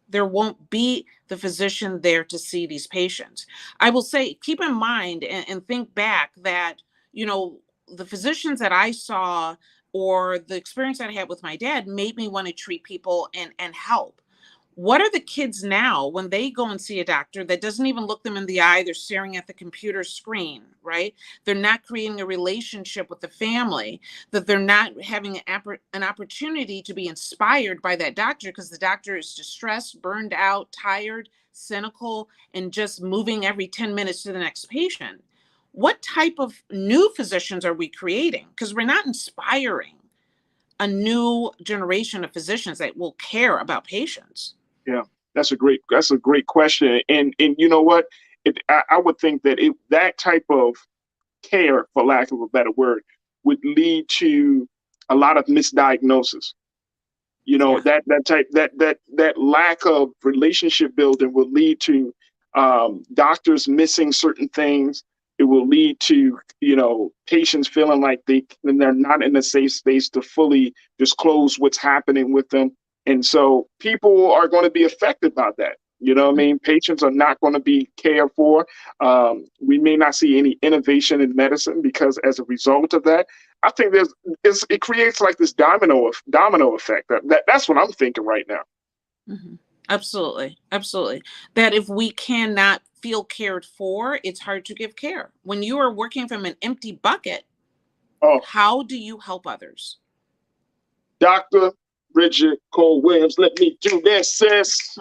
there won't be the physician there to see these patients. I will say, keep in mind and think back that, the physicians that I saw or the experience that I had with my dad made me want to treat people and help. What are the kids now when they go and see a doctor that doesn't even look them in the eye? They're staring at the computer screen, right? They're not creating a relationship with the family, that they're not having an opportunity to be inspired by that doctor because the doctor is distressed, burned out, tired, cynical, and just moving every 10 minutes to the next patient. What type of new physicians are we creating? Because we're not inspiring a new generation of physicians that will care about patients. Yeah, that's a great question. And you know what? I would think that that type of care, for lack of a better word, would lead to a lot of misdiagnosis. You know, that lack of relationship building will lead to doctors missing certain things. It will lead to, you know, patients feeling like they're not in a safe space to fully disclose what's happening with them. And so people are going to be affected by that. You know what I mean? Patients are not going to be cared for. We may not see any innovation in medicine because as a result of that, I think it creates like this domino effect. That's what I'm thinking right now. Mm-hmm. Absolutely. Absolutely. That if we cannot feel cared for, it's hard to give care. When you are working from an empty bucket, how do you help others? Dr. Bridget Cole Williams, let me do this, sis.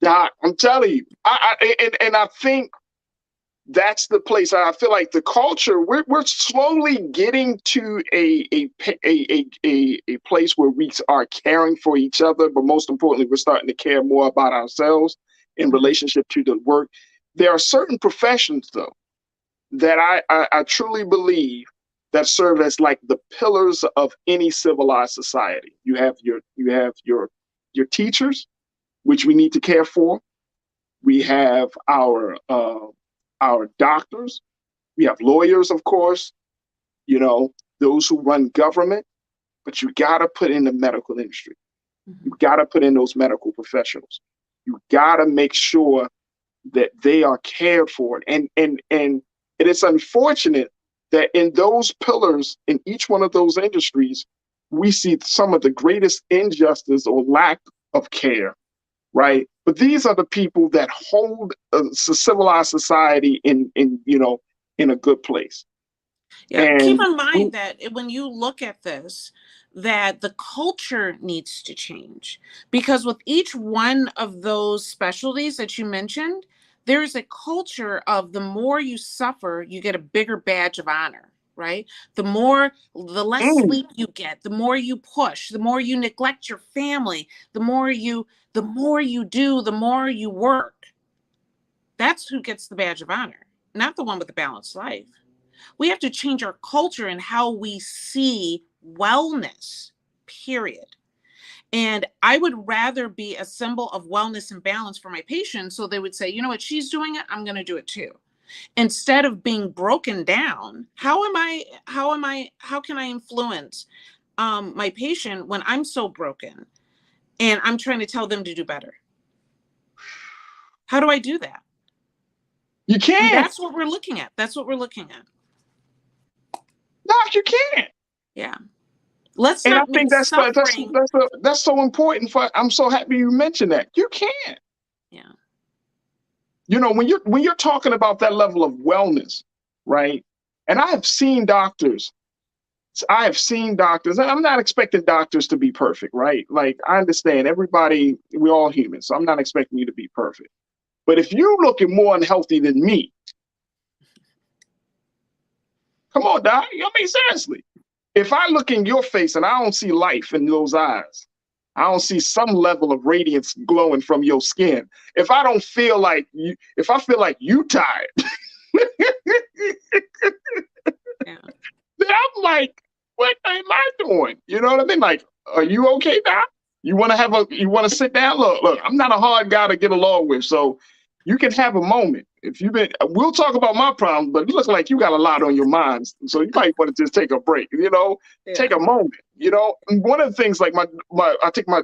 Doc, I'm telling you, I think that's the place. I feel like the culture, we're slowly getting to a place where we are caring for each other, but most importantly, we're starting to care more about ourselves in relationship to the work. There are certain professions, though, that I truly believe that serve as like the pillars of any civilized society. You have your teachers, which we need to care for. We have our doctors. We have lawyers, of course, you know, those who run government, but you got to put in the medical industry. You got to put in those medical professionals. You got to make sure that they are cared for. And it is unfortunate that in those pillars, in each one of those industries, we see some of the greatest injustice or lack of care, right? But these are the people that hold a civilized society in a good place. Yeah, and keep in mind that when you look at this, that the culture needs to change, because with each one of those specialties that you mentioned, there's a culture of the more you suffer, you get a bigger badge of honor, right? The less sleep you get, the more you push, the more you neglect your family, the more you do, the more you work. That's who gets the badge of honor, not the one with the balanced life. We have to change our culture and how we see wellness, period. And I would rather be a symbol of wellness and balance for my patients, so they would say, you know what, she's doing it, I'm going to do it too. Instead of being broken down, how can I influence my patient when I'm so broken and I'm trying to tell them to do better? How do I do that? You can't. And that's what we're looking at. No, you can't. Yeah. Let's and not I think that's so important. I'm so happy you mentioned that. You can't. Yeah. You know, when you're talking about that level of wellness, right? And I have seen doctors, and I'm not expecting doctors to be perfect, right? Like, I understand we're all human, so I'm not expecting you to be perfect. But if you're looking more unhealthy than me, come on, doc. I mean, seriously. If I look in your face and I don't see life in those eyes, I don't see some level of radiance glowing from your skin. If I don't feel like you, if I feel like you tired, then I'm like, what am I doing? You know what I mean? Like, are you okay, doc? You want to sit down? Look, I'm not a hard guy to get along with, so you can have a moment. We'll talk about my problems, but it looks like you got a lot on your mind. So you might want to just take a break, take a moment, And one of the things, like I take my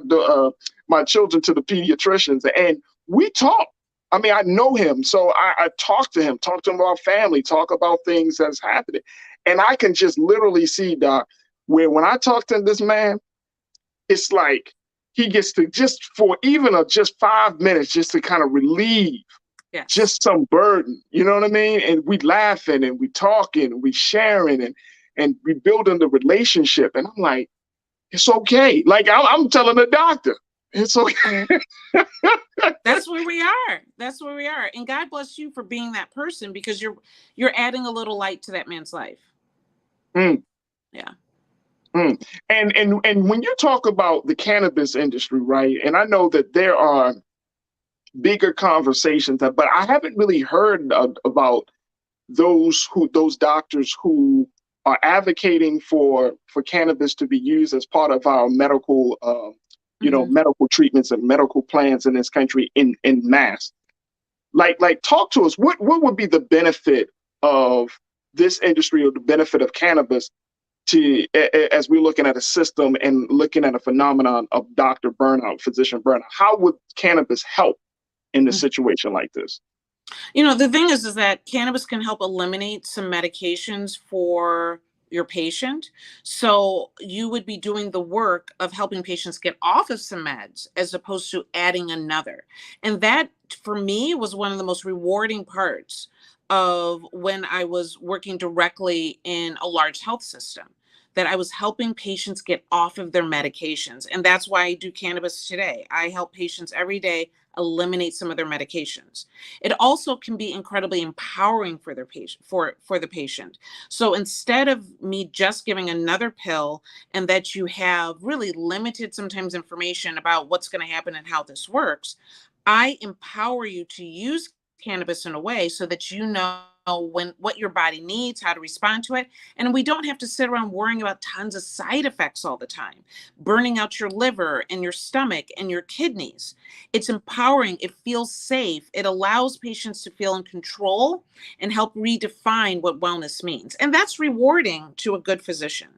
children to the pediatricians and we talk. I mean, I know him. So I talk to him about family, talk about things that's happening. And I can just literally see, Doc, where when I talk to this man, it's like he gets to just 5 minutes just to kind of relieve just some burden, you know what I mean? And we laughing and we talking and we sharing and we building the relationship. And I'm like, it's okay. Like I'm telling the doctor, it's okay. That's where we are. And God bless you for being that person, because you're adding a little light to that man's life. Yeah. And when you talk about the cannabis industry, right? And I know that there are bigger conversations, but I haven't really heard about those doctors who are advocating for cannabis to be used as part of our medical, medical treatments and medical plans in this country in mass. Like talk to us. What would be the benefit of this industry or the benefit of cannabis to as we're looking at a system and looking at a phenomenon of doctor burnout, physician burnout? How would cannabis help in a situation like this? The thing is that cannabis can help eliminate some medications for your patient. So you would be doing the work of helping patients get off of some meds as opposed to adding another. And that, for me, was one of the most rewarding parts of when I was working directly in a large health system, that I was helping patients get off of their medications. And that's why I do cannabis today. I help patients every day eliminate some of their medications. It also can be incredibly empowering for their patient, for the patient. So instead of me just giving another pill and that you have really limited sometimes information about what's going to happen and how this works, I empower you to use cannabis in a way so that you know what your body needs, how to respond to it. And we don't have to sit around worrying about tons of side effects all the time, burning out your liver and your stomach and your kidneys. It's empowering. It feels safe. It allows patients to feel in control and help redefine what wellness means. And that's rewarding to a good physician.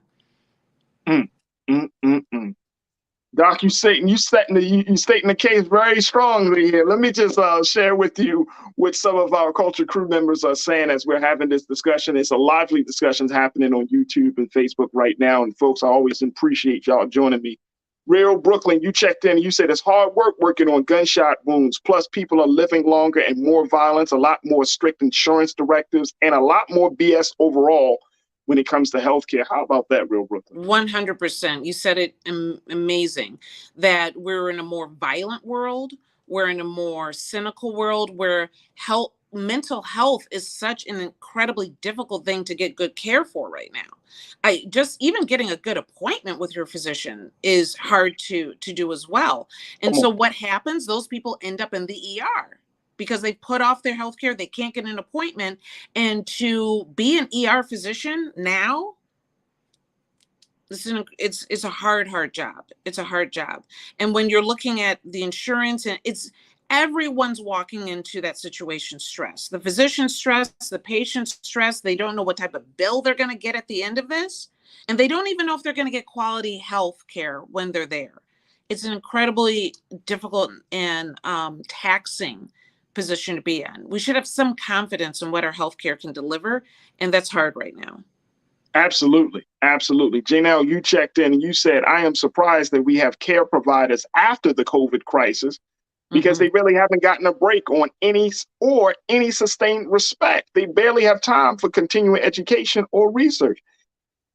Doc, you stating the case very strongly here. Let me just share with you what some of our culture crew members are saying as we're having this discussion. It's a lively discussion happening on YouTube and Facebook right now. And folks, I always appreciate y'all joining me. Real Brooklyn, you checked in and you said it's hard work working on gunshot wounds. Plus, people are living longer and more violence, a lot more strict insurance directives, and a lot more BS overall when it comes to healthcare. How about that, Real Brooklyn? 100%. You said it amazing, that we're in a more violent world. We're in a more cynical world where mental health is such an incredibly difficult thing to get good care for right now. Even getting a good appointment with your physician is hard to do as well. And so what happens? Those people end up in the ER because they put off their healthcare. They can't get an appointment. And to be an ER physician now, it's a hard job. It's a hard job. And when you're looking at the insurance, and everyone's walking into that situation stressed. The physician stressed, the patient stressed. They don't know what type of bill they're going to get at the end of this. And they don't even know if they're going to get quality health care when they're there. It's an incredibly difficult and taxing position to be in. We should have some confidence in what our healthcare can deliver, and that's hard right now. Absolutely. Janelle, you checked in and you said, I am surprised that we have care providers after the COVID crisis because they really haven't gotten a break on any sustained respect. They barely have time for continuing education or research.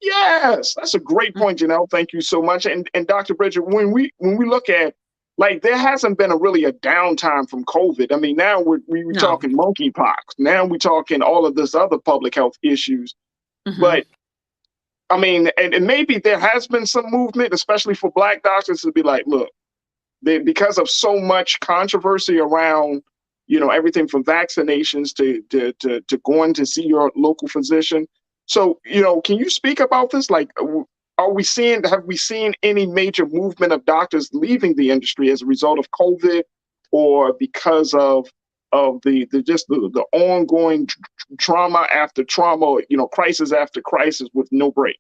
Yes, that's a great point, Janelle. Thank you so much. And Dr. Bridget, when we look at, like, there hasn't been really a downtime from COVID. I mean, now we're talking monkeypox. Now we're talking all of this other public health issues. But I mean, and maybe there has been some movement, especially for Black doctors, to be like, look, because of so much controversy around, everything from vaccinations to going to see your local physician. So, can you speak about this? Like, have we seen any major movement of doctors leaving the industry as a result of COVID, or because of the ongoing trauma after trauma, crisis after crisis with no break?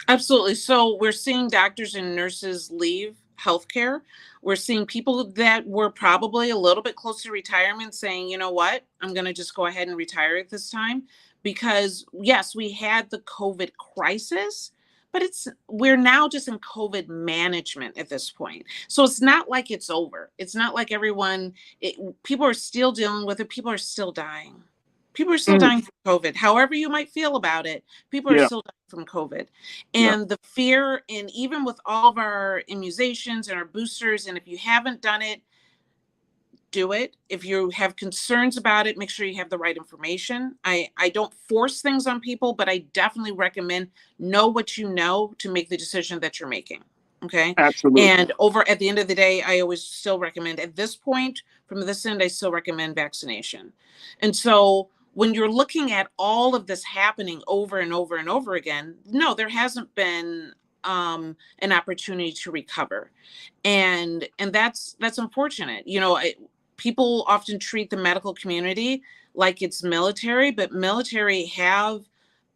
Absolutely. So we're seeing doctors and nurses leave healthcare. We're seeing people that were probably a little bit close to retirement saying, you know what, I'm going to just go ahead and retire at this time. Because yes, we had the COVID crisis, but we're now just in COVID management at this point. So it's not like it's over. It's not like people are still dealing with it. People are still dying. People are still dying from COVID. However you might feel about it, people are still dying from COVID. And the fear, and even with all of our immunizations and our boosters, and if you haven't done it, do it. If you have concerns about it, make sure you have the right information. I don't force things on people, but I definitely recommend know what you know to make the decision that you're making. Okay. Absolutely. And at the end of the day, I always still recommend, at this point, from this end, I still recommend vaccination. And so when you're looking at all of this happening over and over and over again, no, there hasn't been an opportunity to recover. And that's unfortunate. People often treat the medical community like it's military, but military have,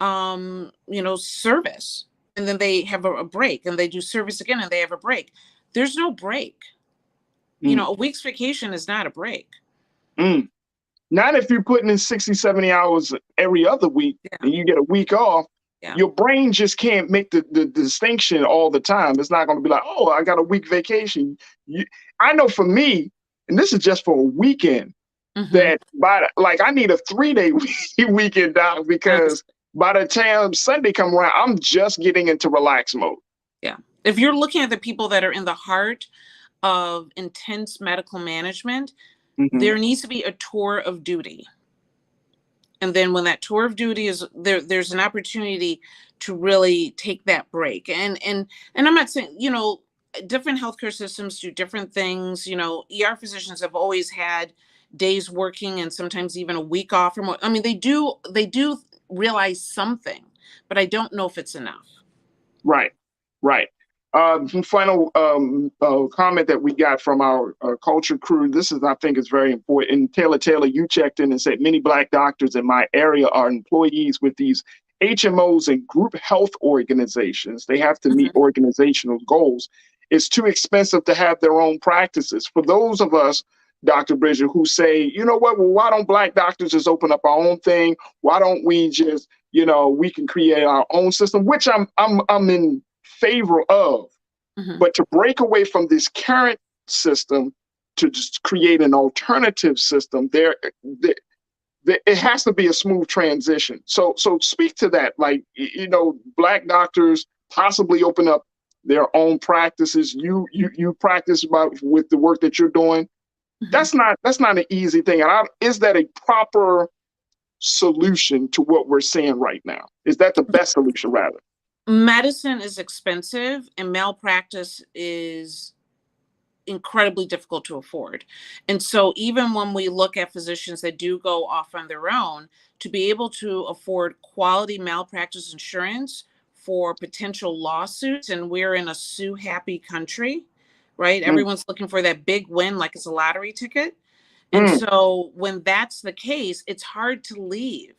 service, and then they have a break, and they do service again, and they have a break. There's no break. A week's vacation is not a break. Not if you're putting in 60, 70 hours every other week and you get a week off. Your brain just can't make the distinction all the time. It's not going to be like, oh, I got a week vacation. I know for me, and this is just for a weekend, that I need a 3-day weekend, Doc, because by the time Sunday come around, I'm just getting into relax mode. Yeah. If you're looking at the people that are in the heart of intense medical management, there needs to be a tour of duty. And then when that tour of duty is there, there's an opportunity to really take that break. And I'm not saying, different healthcare systems do different things. ER physicians have always had days working and sometimes even a week off or more. I mean, they do realize something, but I don't know if it's enough. Right. Final comment that we got from our culture crew. This is, I think, is very important. Taylor, you checked in and said many Black doctors in my area are employees with these HMOs and group health organizations. They have to meet organizational goals. It's too expensive to have their own practices. For those of us, Dr. Bridget, who say, you know what, well, why don't Black doctors just open up our own thing? Why don't we just, we can create our own system, which I'm in favor of. But to break away from this current system to just create an alternative system, it has to be a smooth transition. So speak to that. Like, Black doctors possibly open up their own practices. You practice with the work that you're doing. That's not an easy thing. And is that a proper solution to what we're seeing right now? Is that the best solution, rather? Medicine is expensive and malpractice is incredibly difficult to afford. And so even when we look at physicians that do go off on their own, to be able to afford quality malpractice insurance for potential lawsuits, and we're in a sue-happy country, right? Everyone's looking for that big win like it's a lottery ticket. And so when that's the case, it's hard to leave.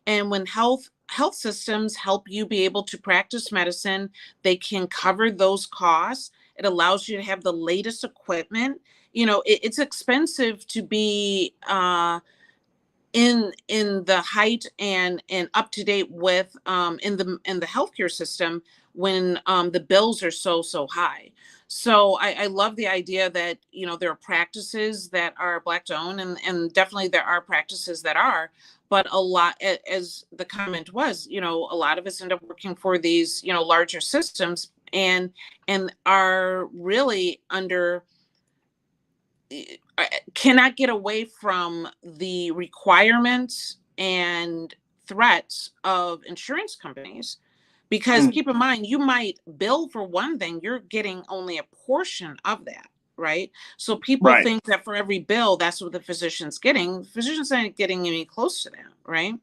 And when health systems help you be able to practice medicine, they can cover those costs. It allows you to have the latest equipment. It's expensive to be in the height and up to date with in the healthcare system when the bills are so high. So I love the idea that there are practices that are Black owned, and definitely there are practices that are. But a lot, as the comment was, a lot of us end up working for these, larger systems and are really cannot get away from the requirements and threats of insurance companies. Because keep in mind, you might bill for one thing, you're getting only a portion of that. Right. So people think that for every bill, that's what the physician's getting. Physicians aren't getting any close to that. Right.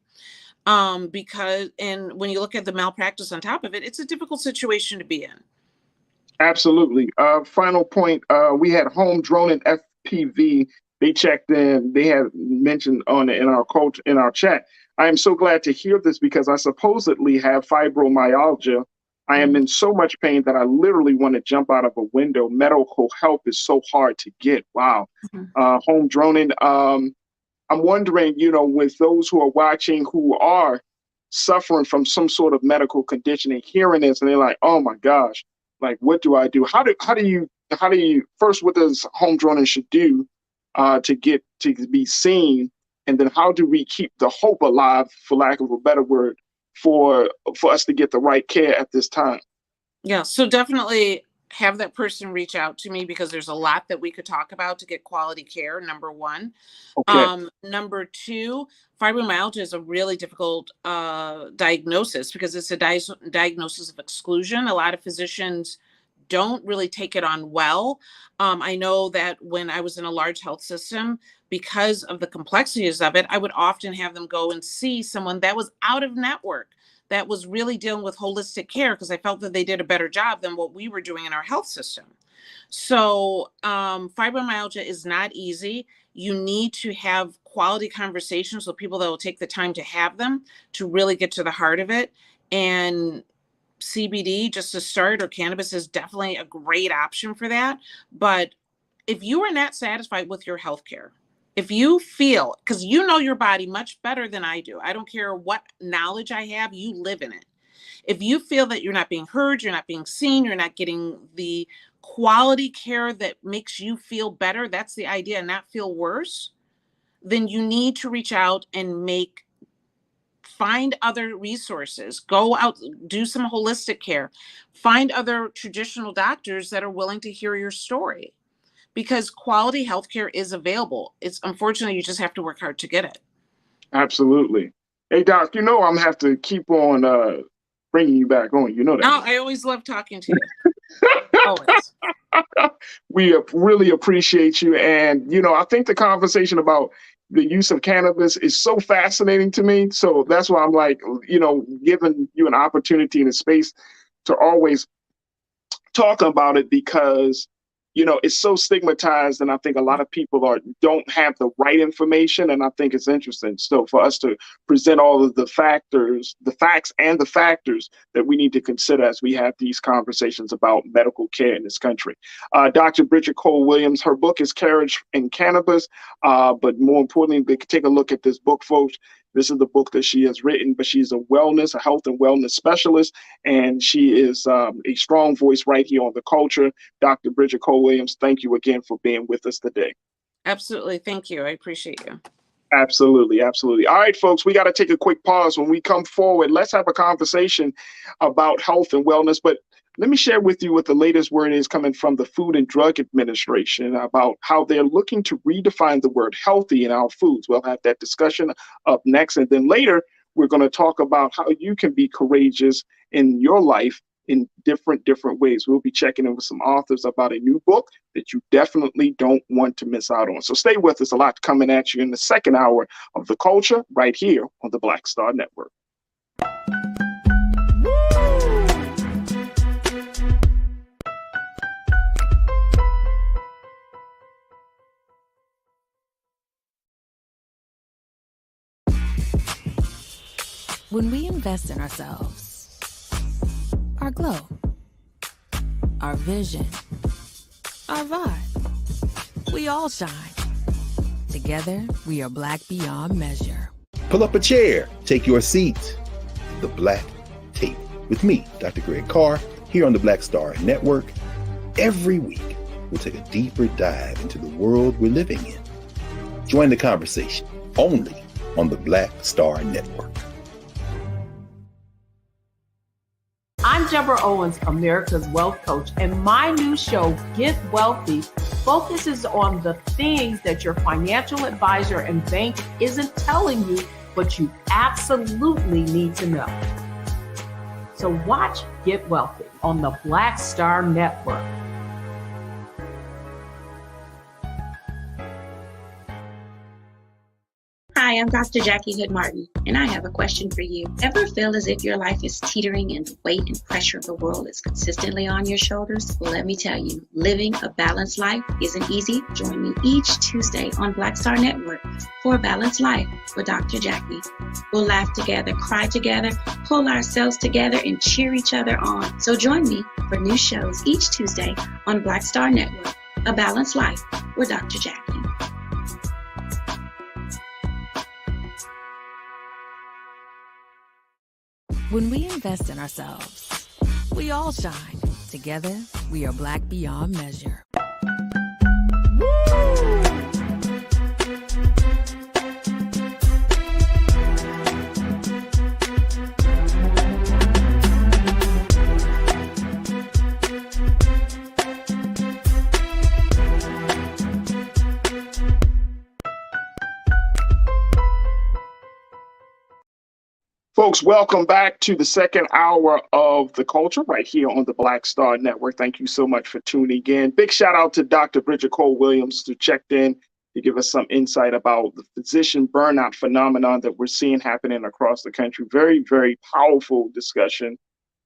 Because when you look at the malpractice on top of it, it's a difficult situation to be in. Absolutely. Final point. We had Home Drone and FPV. They checked in. They had mentioned in our chat. I am so glad to hear this because I supposedly have fibromyalgia. I am in so much pain that I literally want to jump out of a window. Medical help is so hard to get. Wow. Home droning. I'm wondering, with those who are watching who are suffering from some sort of medical condition and hearing this, and they're like, oh my gosh, like, what do I do? How do you first, what does home droning should do to be seen? And then how do we keep the hope alive, for lack of a better word, for us to get the right care at this time? Yeah, so definitely have that person reach out to me because there's a lot that we could talk about to get quality care, number one. Okay. Number two, fibromyalgia is a really difficult diagnosis because it's a diagnosis of exclusion. A lot of physicians don't really take it on well. I know that when I was in a large health system, because of the complexities of it, I would often have them go and see someone that was out of network, that was really dealing with holistic care, because I felt that they did a better job than what we were doing in our health system. So fibromyalgia is not easy. You need to have quality conversations with people that will take the time to have them to really get to the heart of it. And CBD, just to start, or cannabis is definitely a great option for that. But if you are not satisfied with your healthcare, if you feel, because you know your body much better than I do, I don't care what knowledge I have, you live in it. If you feel that you're not being heard, you're not being seen, you're not getting the quality care that makes you feel better, that's the idea, not feel worse, then you need to reach out and find other resources, go out, do some holistic care, find other traditional doctors that are willing to hear your story, because quality healthcare is available. It's unfortunately, you just have to work hard to get it. Absolutely. Hey, Doc, I'm gonna have to keep on bringing you back on. You know that. No, I always love talking to you. Always. We really appreciate you. And, I think the conversation about the use of cannabis is so fascinating to me. So that's why I'm like, giving you an opportunity and a space to always talk about it, because it's so stigmatized, and I think a lot of people don't have the right information, and I think it's interesting. So for us to present all of the facts and the factors that we need to consider as we have these conversations about medical care in this country. Dr. Bridget Cole-Williams, her book is Courage in Cannabis, but more importantly, they can take a look at this book, folks. This is the book that she has written, but she's a health and wellness specialist, and she is a strong voice right here on The Culture. Dr. Bridget Cole-Williams, thank you again for being with us today. Absolutely. Thank you. I appreciate you. Absolutely. Absolutely. All right, folks, we got to take a quick pause. When we come forward, let's have a conversation about health and wellness. But let me share with you what the latest word is coming from the Food and Drug Administration about how they're looking to redefine the word healthy in our foods. We'll have that discussion up next. And then later, we're going to talk about how you can be courageous in your life in different ways. We'll be checking in with some authors about a new book that you definitely don't want to miss out on. So stay with us. A lot coming at you in the second hour of The Culture right here on the Black Star Network. When we invest in ourselves, our glow, our vision, our vibe, we all shine. Together, we are black beyond measure. Pull up a chair, take your seat. The Black Tape with me, Dr. Greg Carr, here on the Black Star Network. Every week, we'll take a deeper dive into the world we're living in. Join the conversation only on the Black Star Network. I'm Deborah Owens, America's Wealth Coach, and my new show, Get Wealthy, focuses on the things that your financial advisor and bank isn't telling you, but you absolutely need to know. So watch Get Wealthy on the Black Star Network. Hi, I'm Dr. Jackie Hood Martin, and I have a question for you. Ever feel as if your life is teetering and the weight and pressure of the world is consistently on your shoulders? Well, let me tell you, living a balanced life isn't easy. Join me each Tuesday on Black Star Network for A Balanced Life with Dr. Jackie. We'll laugh together, cry together, pull ourselves together, and cheer each other on. So join me for new shows each Tuesday on Black Star Network, A Balanced Life with Dr. Jackie. When we invest in ourselves, we all shine. Together, we are black beyond measure. folks, welcome back to the second hour of The Culture right here on the Black Star Network. Thank you so much for tuning in. Big shout out to Dr. Bridget Cole-Williams who checked in to give us some insight about the physician burnout phenomenon that we're seeing happening across the country. Very, very powerful discussion.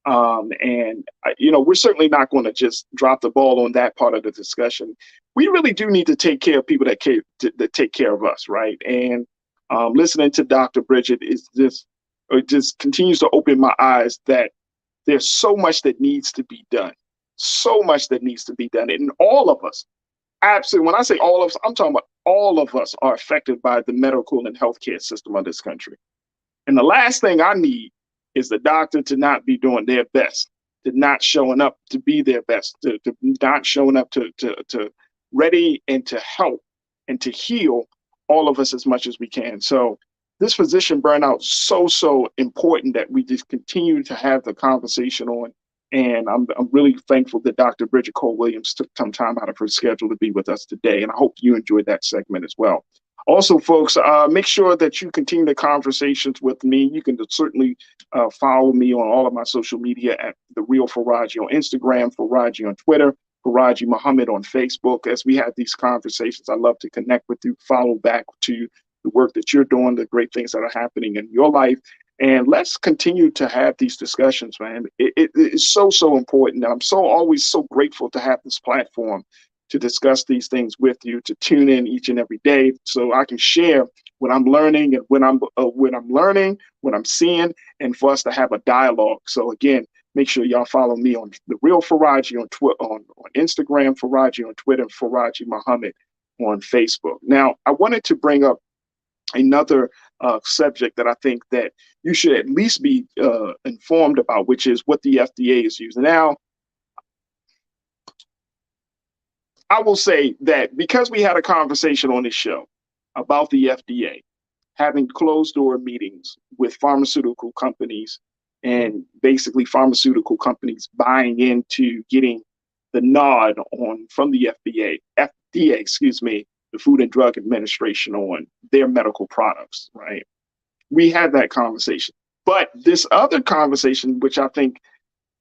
We're certainly not going to just drop the ball on that part of the discussion. We really do need to take care of people that take care of us, right? And listening to Dr. Bridget just continues to open my eyes that there's so much that needs to be done. So much that needs to be done. And all of us, absolutely, when I say all of us, I'm talking about all of us are affected by the medical and healthcare system of this country. And the last thing I need is the doctor to not be doing their best, to not showing up to be their best, to not showing up to ready and to help and to heal all of us as much as we can. So this physician burnout is so important that we just continue to have the conversation on. And I'm really thankful that Dr. Bridget Cole-Williams took some time out of her schedule to be with us today. And I hope you enjoyed that segment as well. Also, folks, make sure that you continue the conversations with me. You can certainly follow me on all of my social media at The Real Farajii on Instagram, Farajii on Twitter, Farajii Muhammad on Facebook. As we have these conversations, I love to connect with you, follow back to the work that you're doing, the great things that are happening in your life. And let's continue to have these discussions, man. It is so important. And I'm always so grateful to have this platform to discuss these things with you, to tune in each and every day so I can share what I'm learning and when I'm learning, what I'm seeing, and for us to have a dialogue. So again, make sure y'all follow me on The Real Farajii on Instagram, Farajii on Twitter, and Farajii Muhammad on Facebook. Now, I wanted to bring up another subject that I think that you should at least be informed about, which is what the FDA is using. Now, I will say that because we had a conversation on this show about the FDA having closed door meetings with pharmaceutical companies and basically pharmaceutical companies buying into getting the nod from the FDA, the Food and Drug Administration, on their medical products, right? We had that conversation. But this other conversation, which I think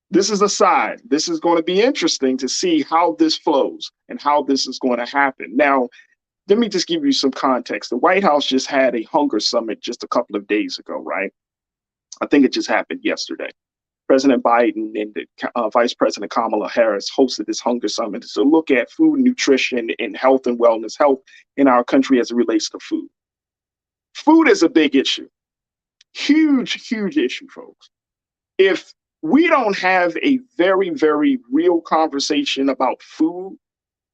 this is a side, this is going to be interesting to see how this flows and how this is going to happen. Now, let me just give you some context. The White House just had a hunger summit just a couple of days ago, right? I think it just happened yesterday. President Biden and Vice President Kamala Harris hosted this hunger summit to look at food, nutrition, and health and wellness, health in our country as it relates to food. Food is a big issue. Huge issue, folks. If we don't have a very, very real conversation about food,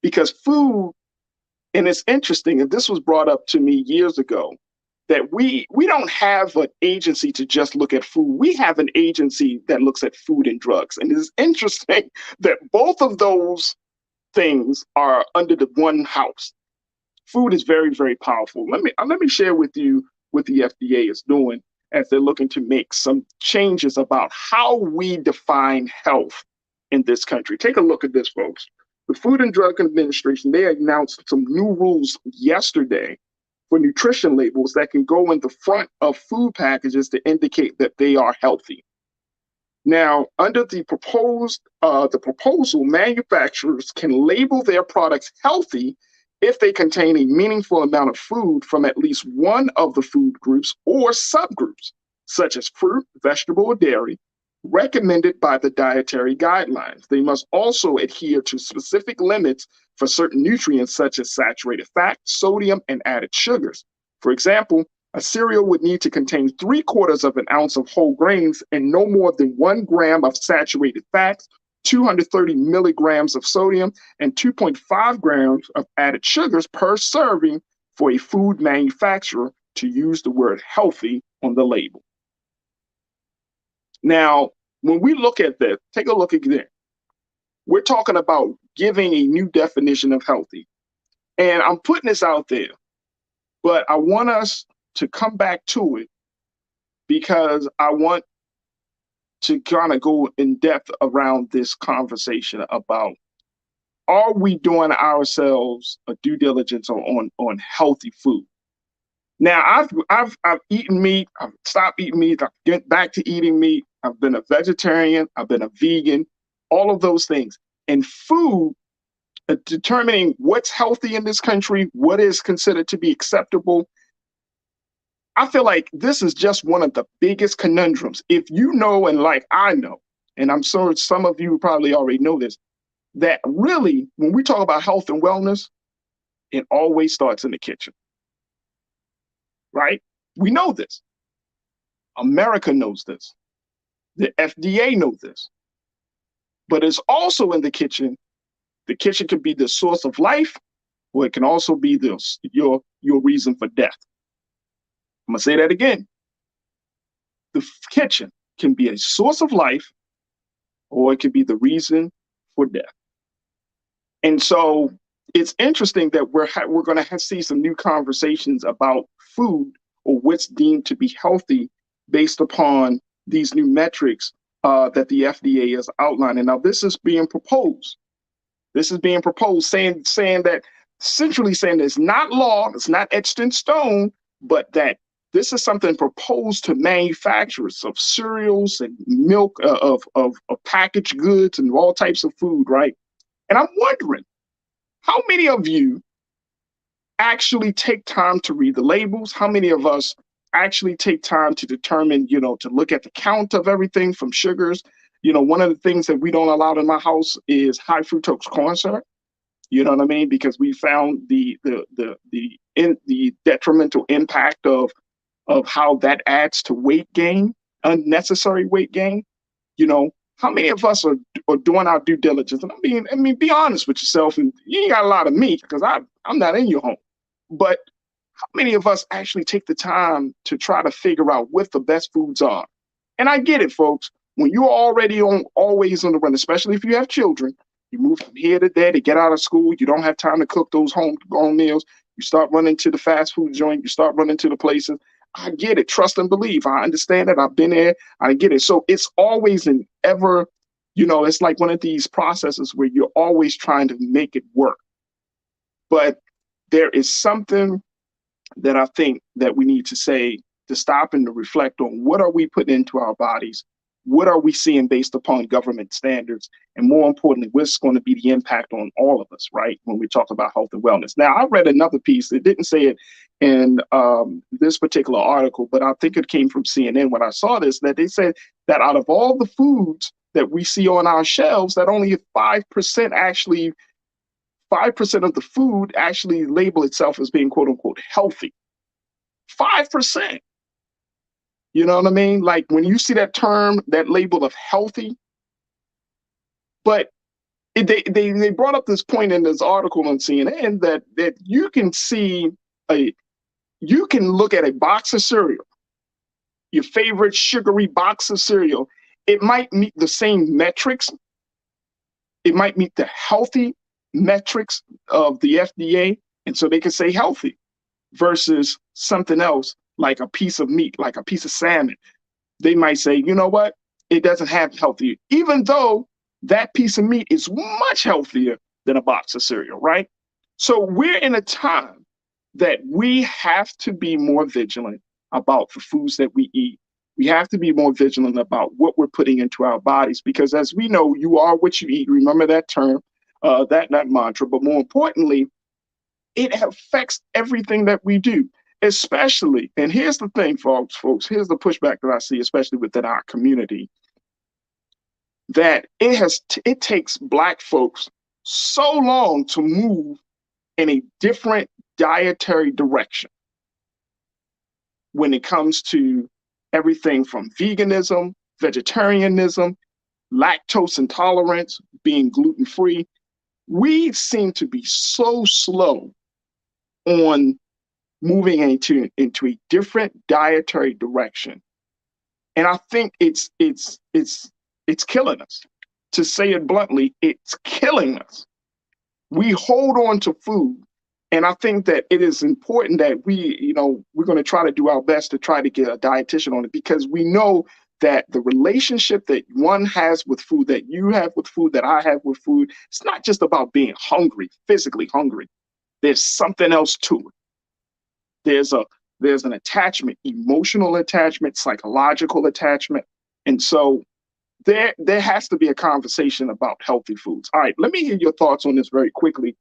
because food, and it's interesting, and this was brought up to me years ago, that we don't have an agency to just look at food. We have an agency that looks at food and drugs. And it's interesting that both of those things are under the one house. Food is very, very powerful. Let me share with you what the FDA is doing as they're looking to make some changes about how we define health in this country. Take a look at this, folks. The Food and Drug Administration, they announced some new rules yesterday for nutrition labels that can go in the front of food packages to indicate that they are healthy. Now, under the proposal, manufacturers can label their products healthy if they contain a meaningful amount of food from at least one of the food groups or subgroups, such as fruit, vegetable, or dairy, recommended by the dietary guidelines. They must also adhere to specific limits for certain nutrients such as saturated fat, sodium, and added sugars. For example, a cereal would need to contain 3/4 of an ounce of whole grains and no more than 1 gram of saturated fats, 230 milligrams of sodium, and 2.5 grams of added sugars per serving for a food manufacturer to use the word healthy on the label. Now, when we look at this, take a look again. We're talking about giving a new definition of healthy. And I'm putting this out there, but I want us to come back to it because I want to kind of go in depth around this conversation about, are we doing ourselves a due diligence on healthy food? Now I've eaten meat. I've stopped eating meat. I've get back to eating meat. I've been a vegetarian. I've been a vegan. All of those things. And food, determining what's healthy in this country, what is considered to be acceptable. I feel like this is just one of the biggest conundrums. If you know, and like I know, and I'm sure some of you probably already know this, that really, when we talk about health and wellness, it always starts in the kitchen, right? We know this. America knows this. The FDA knows this. But it's also in the kitchen. The kitchen can be the source of life, or it can also be your reason for death. I'm gonna say that again. The kitchen can be a source of life, or it can be the reason for death. And so it's interesting that we're going to see some new conversations about food, or what's deemed to be healthy based upon these new metrics that the FDA is outlining. Now, this is being proposed. This is being proposed, saying that, essentially saying it's not law, it's not etched in stone, but that this is something proposed to manufacturers of cereals and milk, of packaged goods and all types of food, right? And I'm wondering, how many of you actually take time to read the labels? How many of us actually take time to determine, to look at the count of everything from sugars? One of the things that we don't allow in my house is high fructose corn syrup. You know what I mean? Because we found the detrimental impact of how that adds to weight gain, unnecessary weight gain. How many of us are doing our due diligence? And I mean, be honest with yourself, and you ain't got a lot of meat because I'm not in your home. But how many of us actually take the time to try to figure out what the best foods are? And I get it, folks. When you're already always on the run, especially if you have children, you move from here to there to get out of school. You don't have time to cook those homegrown meals. You start running to the fast food joint. You start running to the places. I get it. Trust and believe. I understand it. I've been there. I get it. So it's always an ever, it's like one of these processes where you're always trying to make it work. But there is something that I think that we need to say, to stop and to reflect on: what are we putting into our bodies? What are we seeing based upon government standards? And more importantly, what's going to be the impact on all of us, right, when we talk about health and wellness? Now, I read another piece. It didn't say it in this particular article, but I think it came from CNN when I saw this, that they said that out of all the foods that we see on our shelves, that only 5% of the food actually label itself as being quote unquote healthy. 5%. You know what I mean? Like when you see that term, that label of healthy, but they brought up this point in this article on CNN that you can see you can look at a box of cereal, your favorite sugary box of cereal. It might meet the same metrics. It might meet the healthy metrics of the FDA, and so they can say healthy, versus something else like a piece of meat, like a piece of salmon. They might say, you know what? It doesn't have healthy, even though that piece of meat is much healthier than a box of cereal, right? So we're in a time that we have to be more vigilant about the foods that we eat. We have to be more vigilant about what we're putting into our bodies, because as we know, you are what you eat. Remember that term, that mantra, but more importantly, it affects everything that we do. Especially, and here's the thing, folks, here's the pushback that I see, especially within our community, that it takes Black folks so long to move in a different dietary direction when it comes to everything from veganism, vegetarianism, lactose intolerance, being gluten-free. We seem to be so slow on moving into a different dietary direction. And I think it's killing us. To say it bluntly, it's killing us. We hold on to food. And I think that it is important that we're going to try to do our best to try to get a dietitian on it, because we know that the relationship that one has with food, that you have with food, that I have with food, it's not just about being hungry, physically hungry. There's something else to it. There's a There's an attachment, emotional attachment, psychological attachment. And so there has to be a conversation about healthy foods. All right, let me hear your thoughts on this very quickly,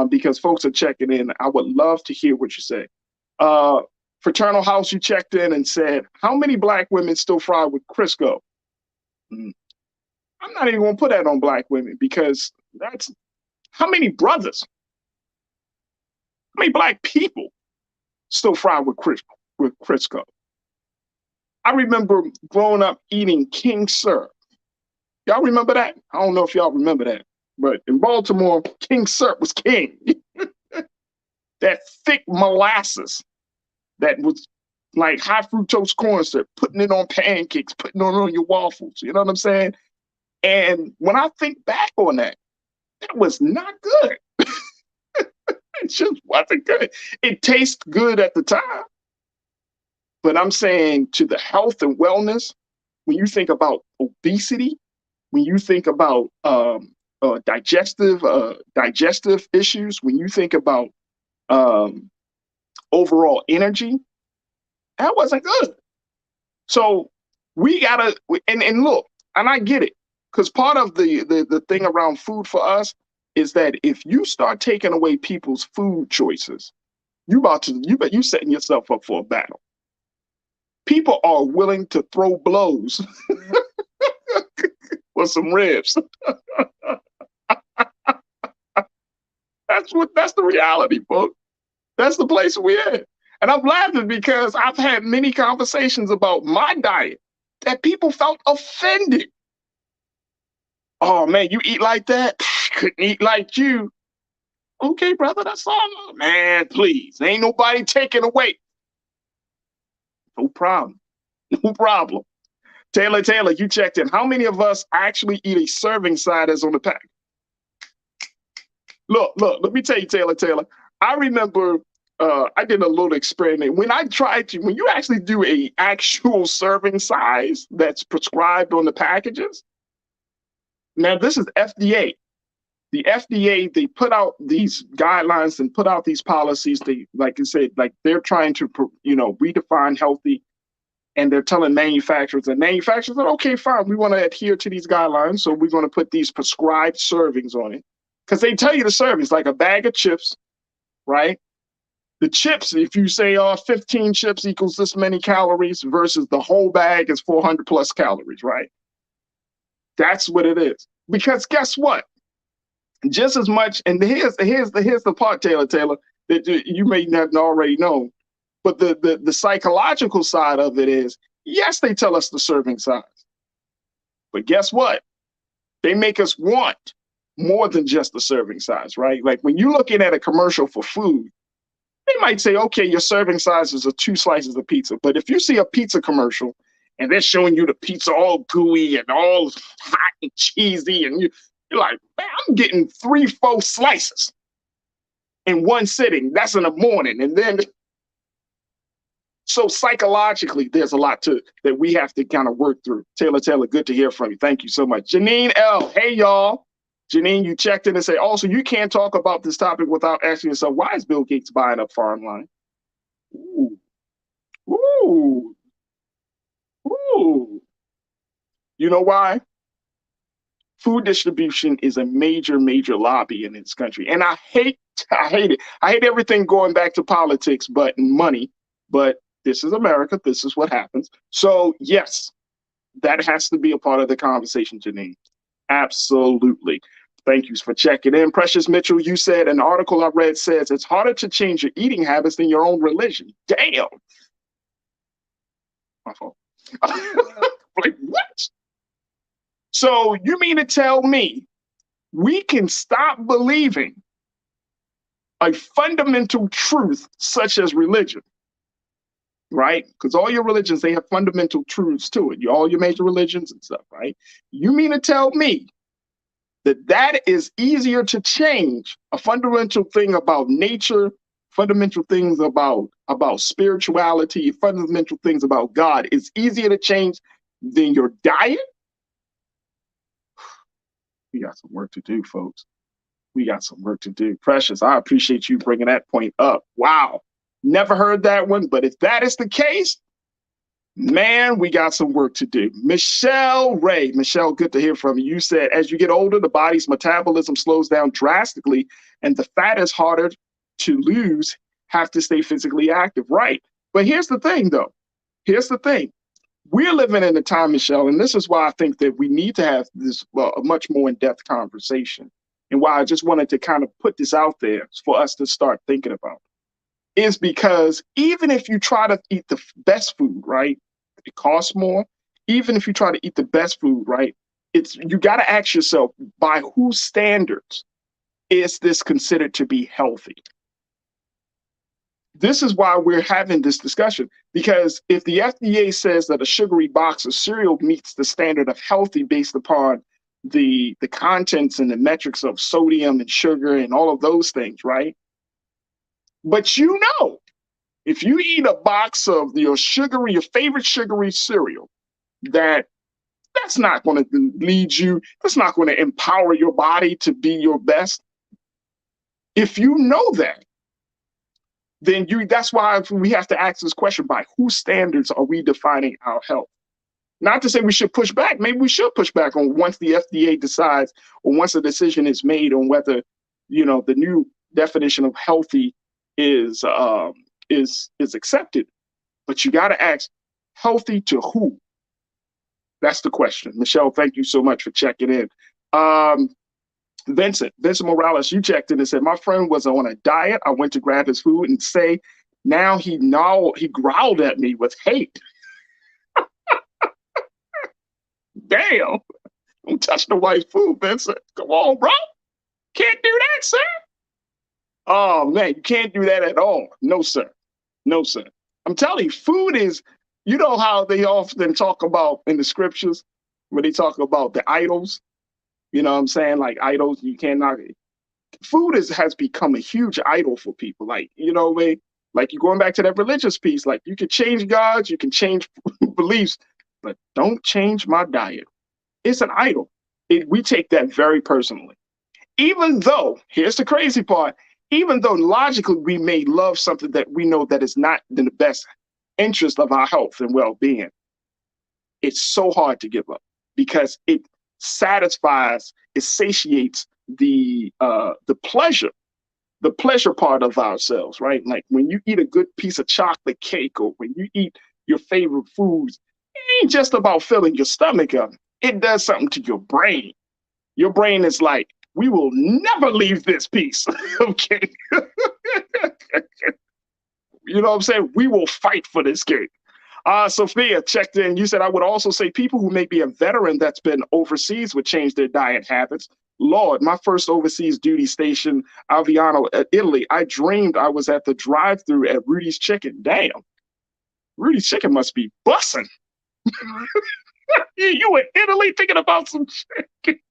because folks are checking in. I would love to hear what you say. Fraternal House, you checked in and said, how many Black women still fry with Crisco? I'm not even going to put that on Black women, because that's how many brothers, how many Black people still fry with Crisco. I remember growing up eating King syrup. Y'all remember that? I don't know if y'all remember that, but in Baltimore, King syrup was king. That thick molasses that was like high fructose corn syrup, putting it on pancakes, putting it on your waffles. You know what I'm saying? And when I think back on that, that was not good. It just wasn't good. It tastes good at the time. But I'm saying, to the health and wellness, when you think about obesity, when you think about digestive issues, when you think about overall energy, that wasn't good. So we gotta, and look, and I get it, because part of the thing around food for us is that if you start taking away people's food choices, you setting yourself up for a battle. People are willing to throw blows for some ribs. That's the reality, folks. That's the place we're in. And I'm laughing because I've had many conversations about my diet that people felt offended. Oh man, you eat like that? Couldn't eat like you. Okay, brother, that's all. Man, please. Ain't nobody taking away. No problem. No problem. Taylor, you checked in. How many of us actually eat a serving size on the pack? Look, let me tell you, Taylor. I remember I did a little experiment. When you actually do a actual serving size that's prescribed on the packages, now this is FDA. The FDA, they put out these guidelines and put out these policies. They, like I said, like they're trying to, redefine healthy, and they're telling manufacturers, and manufacturers are, okay, fine, we want to adhere to these guidelines, so we're going to put these prescribed servings on it. Because they tell you the servings, like a bag of chips, right? The chips, if you say, 15 chips equals this many calories versus the whole bag is 400 plus calories, right? That's what it is. Because guess what? Just as much, and here's the part, Taylor, that you may not already know, but the psychological side of it is, yes, they tell us the serving size, but guess what? They make us want more than just the serving size, right? Like when you're looking at a commercial for food, they might say, okay, your serving sizes are 2 slices of pizza. But if you see a pizza commercial and they're showing you the pizza all gooey and all hot and cheesy, and you're like, man, I'm getting 3-4 slices in one sitting. That's in the morning. And then, so psychologically, there's a lot that we have to kind of work through. Taylor, good to hear from you. Thank you so much. Janine L, hey, y'all. Janine, you checked in and say, also, you can't talk about this topic without asking yourself, why is Bill Gates buying up foreign line? Ooh. You know why? Food distribution is a major, major lobby in this country. And I hate it. I hate everything going back to politics, but money. But this is America. This is what happens. So yes, that has to be a part of the conversation, Janine. Absolutely. Thank you for checking in. Precious Mitchell, you said an article I read says it's harder to change your eating habits than your own religion. Damn. My fault. Like, what? So you mean to tell me we can stop believing a fundamental truth such as religion, right? Because all your religions, they have fundamental truths to it. All your major religions and stuff, right? You mean to tell me that is easier to change, a fundamental thing about nature, fundamental things about spirituality, fundamental things about God is easier to change than your diet? We got some work to do, folks. We got some work to do. Precious, I appreciate you bringing that point up. Wow. Never heard that one, but if that is the case, man, we got some work to do. Michelle Ray. Michelle, good to hear from you. You said, as you get older, the body's metabolism slows down drastically, and the fat is harder to lose, have to stay physically active. Right. But here's the thing, though. Here's the thing. We're living in a time, Michelle, and this is why I think that we need to have this a much more in-depth conversation, and why I just wanted to kind of put this out there for us to start thinking about, is because even if you try to eat the best food, right, it costs more. Even if you try to eat the best food, right, you got to ask yourself, by whose standards is this considered to be healthy? This is why we're having this discussion, because if the FDA says that a sugary box of cereal meets the standard of healthy based upon the contents and the metrics of sodium and sugar and all of those things, right? But if you eat a box of your favorite sugary cereal, that's not going to lead you, that's not going to empower your body to be your best. If you know that, then that's why we have to ask this question, by whose standards are we defining our health? Not to say we should push back. Maybe we should push back on once the FDA decides, or once a decision is made on whether, the new definition of healthy is accepted. But you got to ask, healthy to who? That's the question. Michelle, thank you so much for checking in. Vincent Morales, you checked in and said, my friend was on a diet. I went to grab his food and now he growled at me with hate. Damn. Don't touch the wife's food, Vincent. Come on, bro. Can't do that, sir. Oh, man, you can't do that at all. No, sir. No, sir. I'm telling you, food is, you know how they often talk about in the scriptures, when they talk about the idols, you know what I'm saying? Like idols, you cannot, food has become a huge idol for people. Like, like you're going back to that religious piece, like you can change gods, you can change beliefs, but don't change my diet. It's an idol. We take that very personally. Even though, here's the crazy part, even though logically we may love something that we know that is not in the best interest of our health and well-being, it's so hard to give up because it satisfies, it satiates the pleasure part of ourselves, right? Like when you eat a good piece of chocolate cake, or when you eat your favorite foods, it ain't just about filling your stomach up. It does something to your brain. Your brain is like, we will never leave this piece. Okay. You know what I'm saying? We will fight for this cake. Sophia checked in. You said, I would also say people who may be a veteran that's been overseas would change their diet habits. Lord, my first overseas duty station, Aviano, Italy, I dreamed I was at the drive-thru at Rudy's Chicken. Damn. Rudy's Chicken must be bussing. You in Italy thinking about some chicken.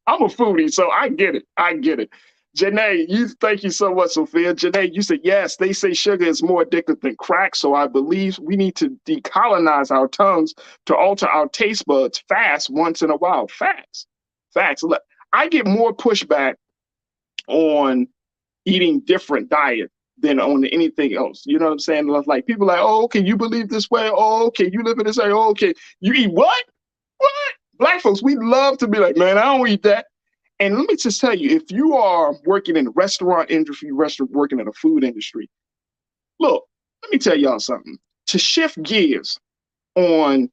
I'm a foodie, so I get it. I get it. Janae, thank you so much, Sophia. Janae, you said, yes, they say sugar is more addictive than crack, so I believe we need to decolonize our tongues to alter our taste buds fast once in a while. Facts. Look, I get more pushback on eating different diet than on anything else. You know what I'm saying? Like people like, oh, okay, you believe this way? Oh, okay, you live in this way? Oh, okay, you eat what? What? Black folks, we love to be like, man, I don't eat that. And let me just tell you, if you are working in the restaurant industry, working in the food industry, look, let me tell y'all something. To shift gears on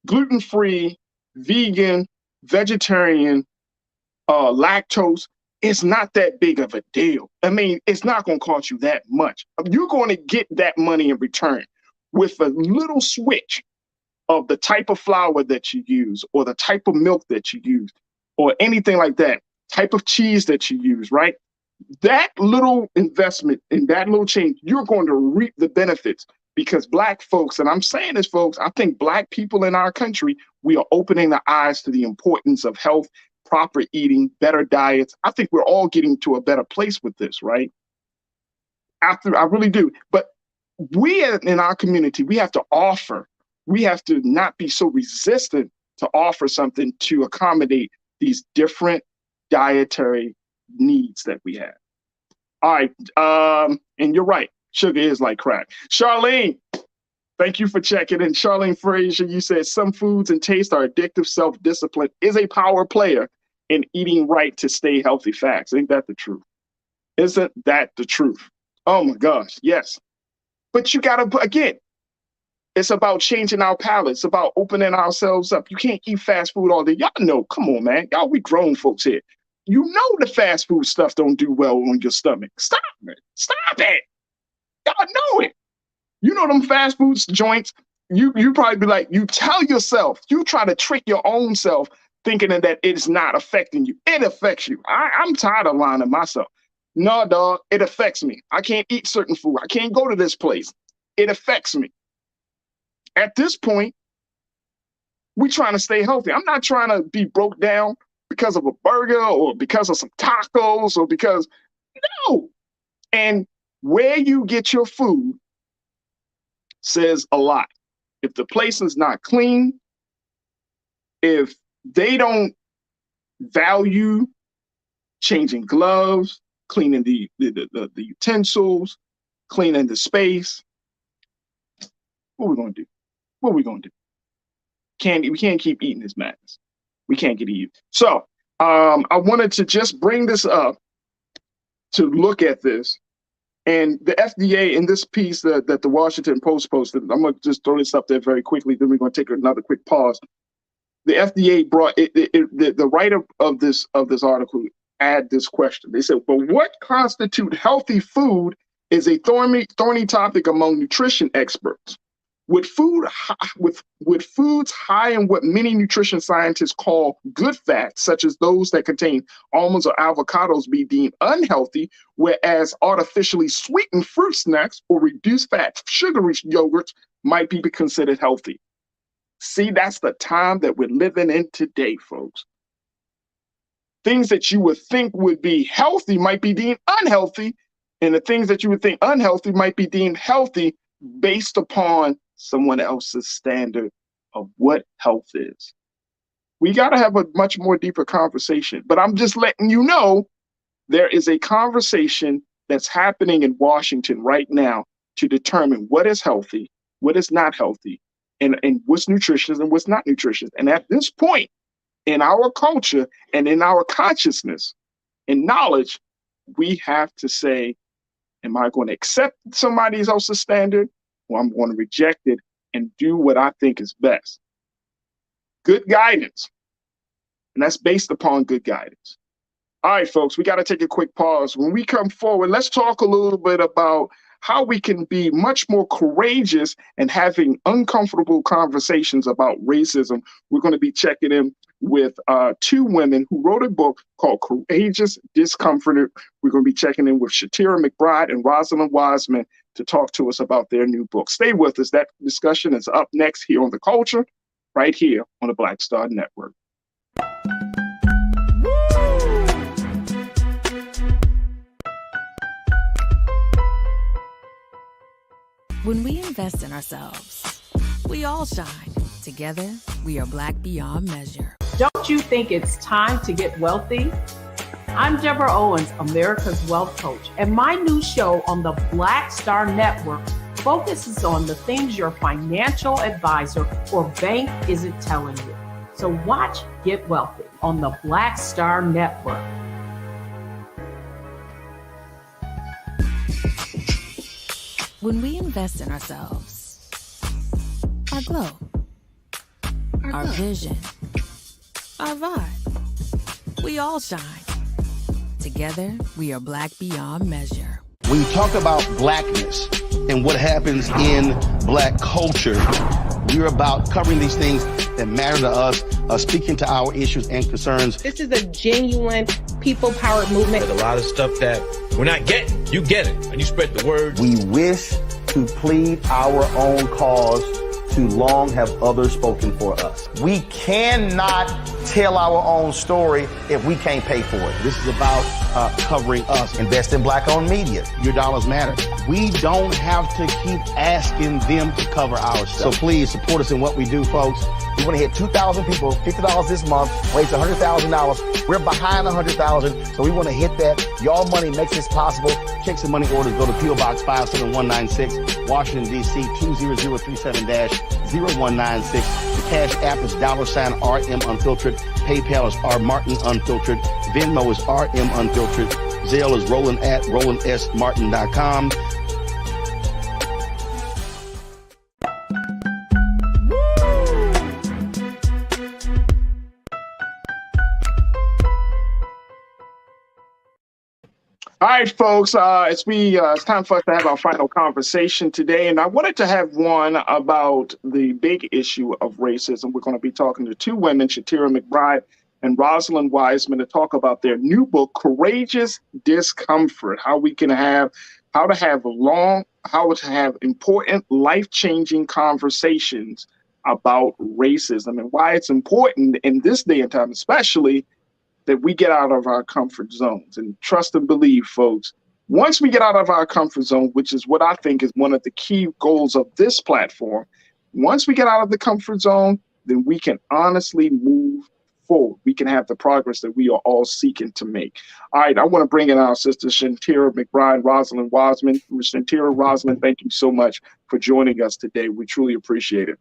gluten-free, vegan, vegetarian, lactose, it's not that big of a deal. I mean, it's not going to cost you that much. You're going to get that money in return with a little switch of the type of flour that you use, or the type of milk that you use, or anything like that, type of cheese that you use, right? That little investment and that little change, you're going to reap the benefits, because Black folks, and I'm saying this, folks, I think Black people in our country, we are opening the eyes to the importance of health, proper eating, better diets. I think we're all getting to a better place with this, right? I really do. But we in our community, we have to not be so resistant to offer something to accommodate these different dietary needs that we have. All right. And you're right. Sugar is like crack. Charlene, thank you for checking in. Charlene Frazier, you said some foods and tastes are addictive. Self-discipline is a power player in eating right to stay healthy. Facts. Ain't that the truth? Isn't that the truth? Oh my gosh, yes. But you gotta, again, it's about changing our palate. It's about opening ourselves up. You can't eat fast food all day. Y'all know, come on, man. Y'all, we grown folks here. You know the fast food stuff don't do well on your stomach. Stop it. Stop it. Y'all know it. You know them fast food joints, you probably be like, you tell yourself, you try to trick your own self thinking that it's not affecting you. It affects you. I'm tired of lying to myself. No, dog, it affects me. I can't eat certain food. I can't go to this place. It affects me. At this point, we're trying to stay healthy. I'm not trying to be broke down because of a burger or because of some tacos or because, no. And where you get your food says a lot. If the place is not clean, if they don't value changing gloves, cleaning the utensils, cleaning the space, what are we going to do? What are we going to do? We can't keep eating this madness. We can't get even. So I wanted to just bring this up to look at this. And the FDA in this piece that the Washington Post posted, I'm going to just throw this up there very quickly, then we're going to take another quick pause. The FDA brought the writer of this article add this question. They said, but what constitutes healthy food is a thorny topic among nutrition experts. With foods high in what many nutrition scientists call good fats, such as those that contain almonds or avocados, be deemed unhealthy, whereas artificially sweetened fruit snacks or reduced fat sugary yogurts might be considered healthy. See, that's the time that we're living in today, folks. Things that you would think would be healthy might be deemed unhealthy, and the things that you would think unhealthy might be deemed healthy based upon someone else's standard of what health is. We got to have a much more deeper conversation, but I'm just letting you know there is a conversation that's happening in Washington right now to determine what is healthy, what is not healthy, and what's nutritious and what's not nutritious. And at this point in our culture and in our consciousness and knowledge, we have to say, am I going to accept somebody else's standard, or I'm going to reject it and do what I think is best? Good guidance. And that's based upon good guidance. All right, folks, we got to take a quick pause. When we come forward, let's talk a little bit about how we can be much more courageous and having uncomfortable conversations about racism. We're going to be checking in with two women who wrote a book called Courageous Discomfort. We're going to be checking in with Shatira McBride and Rosalind Wiseman to talk to us about their new book. Stay with us. That discussion is up next here on The Culture, right here on the Black Star Network. When we invest in ourselves, we all shine. Together, we are black beyond measure. Don't you think it's time to get wealthy? I'm Deborah Owens, America's Wealth Coach, and my new show on the Black Star Network focuses on the things your financial advisor or bank isn't telling you. So watch Get Wealthy on the Black Star Network. When we invest in ourselves, our glow, our vision, our vibe, we all shine. Together, we are black beyond measure. When you talk about blackness and what happens in black culture, we're about covering these things that matter to us, speaking to our issues and concerns. This is a genuine people-powered movement. There's a lot of stuff that we're not getting. You get it, and you spread the word. We wish to plead our own cause Too long have others spoken for us. We cannot tell our own story if we can't pay for it. This is about covering us. Invest in Black-owned media. Your dollars matter. We don't have to keep asking them to cover our stuff. So please support us in what we do, folks. We want to hit 2,000 people, $50 this month, raise $100,000. We're behind 100,000, so we want to hit that. Y'all money makes this possible. Check some money orders. Go to P.O. Box 57196, Washington, D.C. 20037-0196. The Cash App is $RM Unfiltered. PayPal is R Martin Unfiltered. Venmo is RM Unfiltered. Zelle is roland@rolandsmartin.com. All right, folks, it's time for us to have our final conversation today. And I wanted to have one about the big issue of racism. We're going to be talking to two women, Shatira McBride and Rosalind Wiseman, to talk about their new book, Courageous Discomfort, how to have important, life-changing conversations about racism and why it's important in this day and time, especially that we get out of our comfort zones. And trust and believe, folks, once we get out of our comfort zone, which is what I think is one of the key goals of this platform, once we get out of the comfort zone, then we can honestly move forward. We can have the progress that we are all seeking to make. All right, I want to bring in our sisters, Shatira McBride, Rosalind Wiseman. Shatira, Rosalind, thank you so much for joining us today. We truly appreciate it.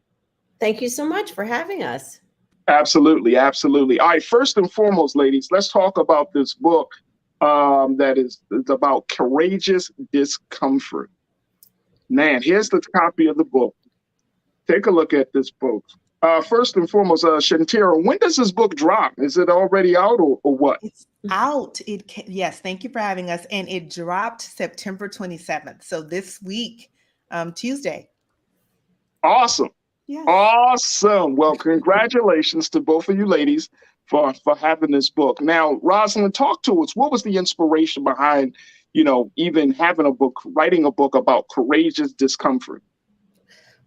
Thank you so much for having us. Absolutely, absolutely. All right, first and foremost, ladies, let's talk about this book it's about courageous discomfort. Man, here's the copy of the book. Take a look at this, folks. First and foremost, Shatira, when does this book drop? Is it already out or what? It's out. Yes, thank you for having us. And it dropped September 27th. So this week, Tuesday. Awesome. Yes. Awesome. Well, congratulations to both of you ladies for having this book. Now, Rosalind, talk to us. What was the inspiration behind, even writing a book about courageous discomfort?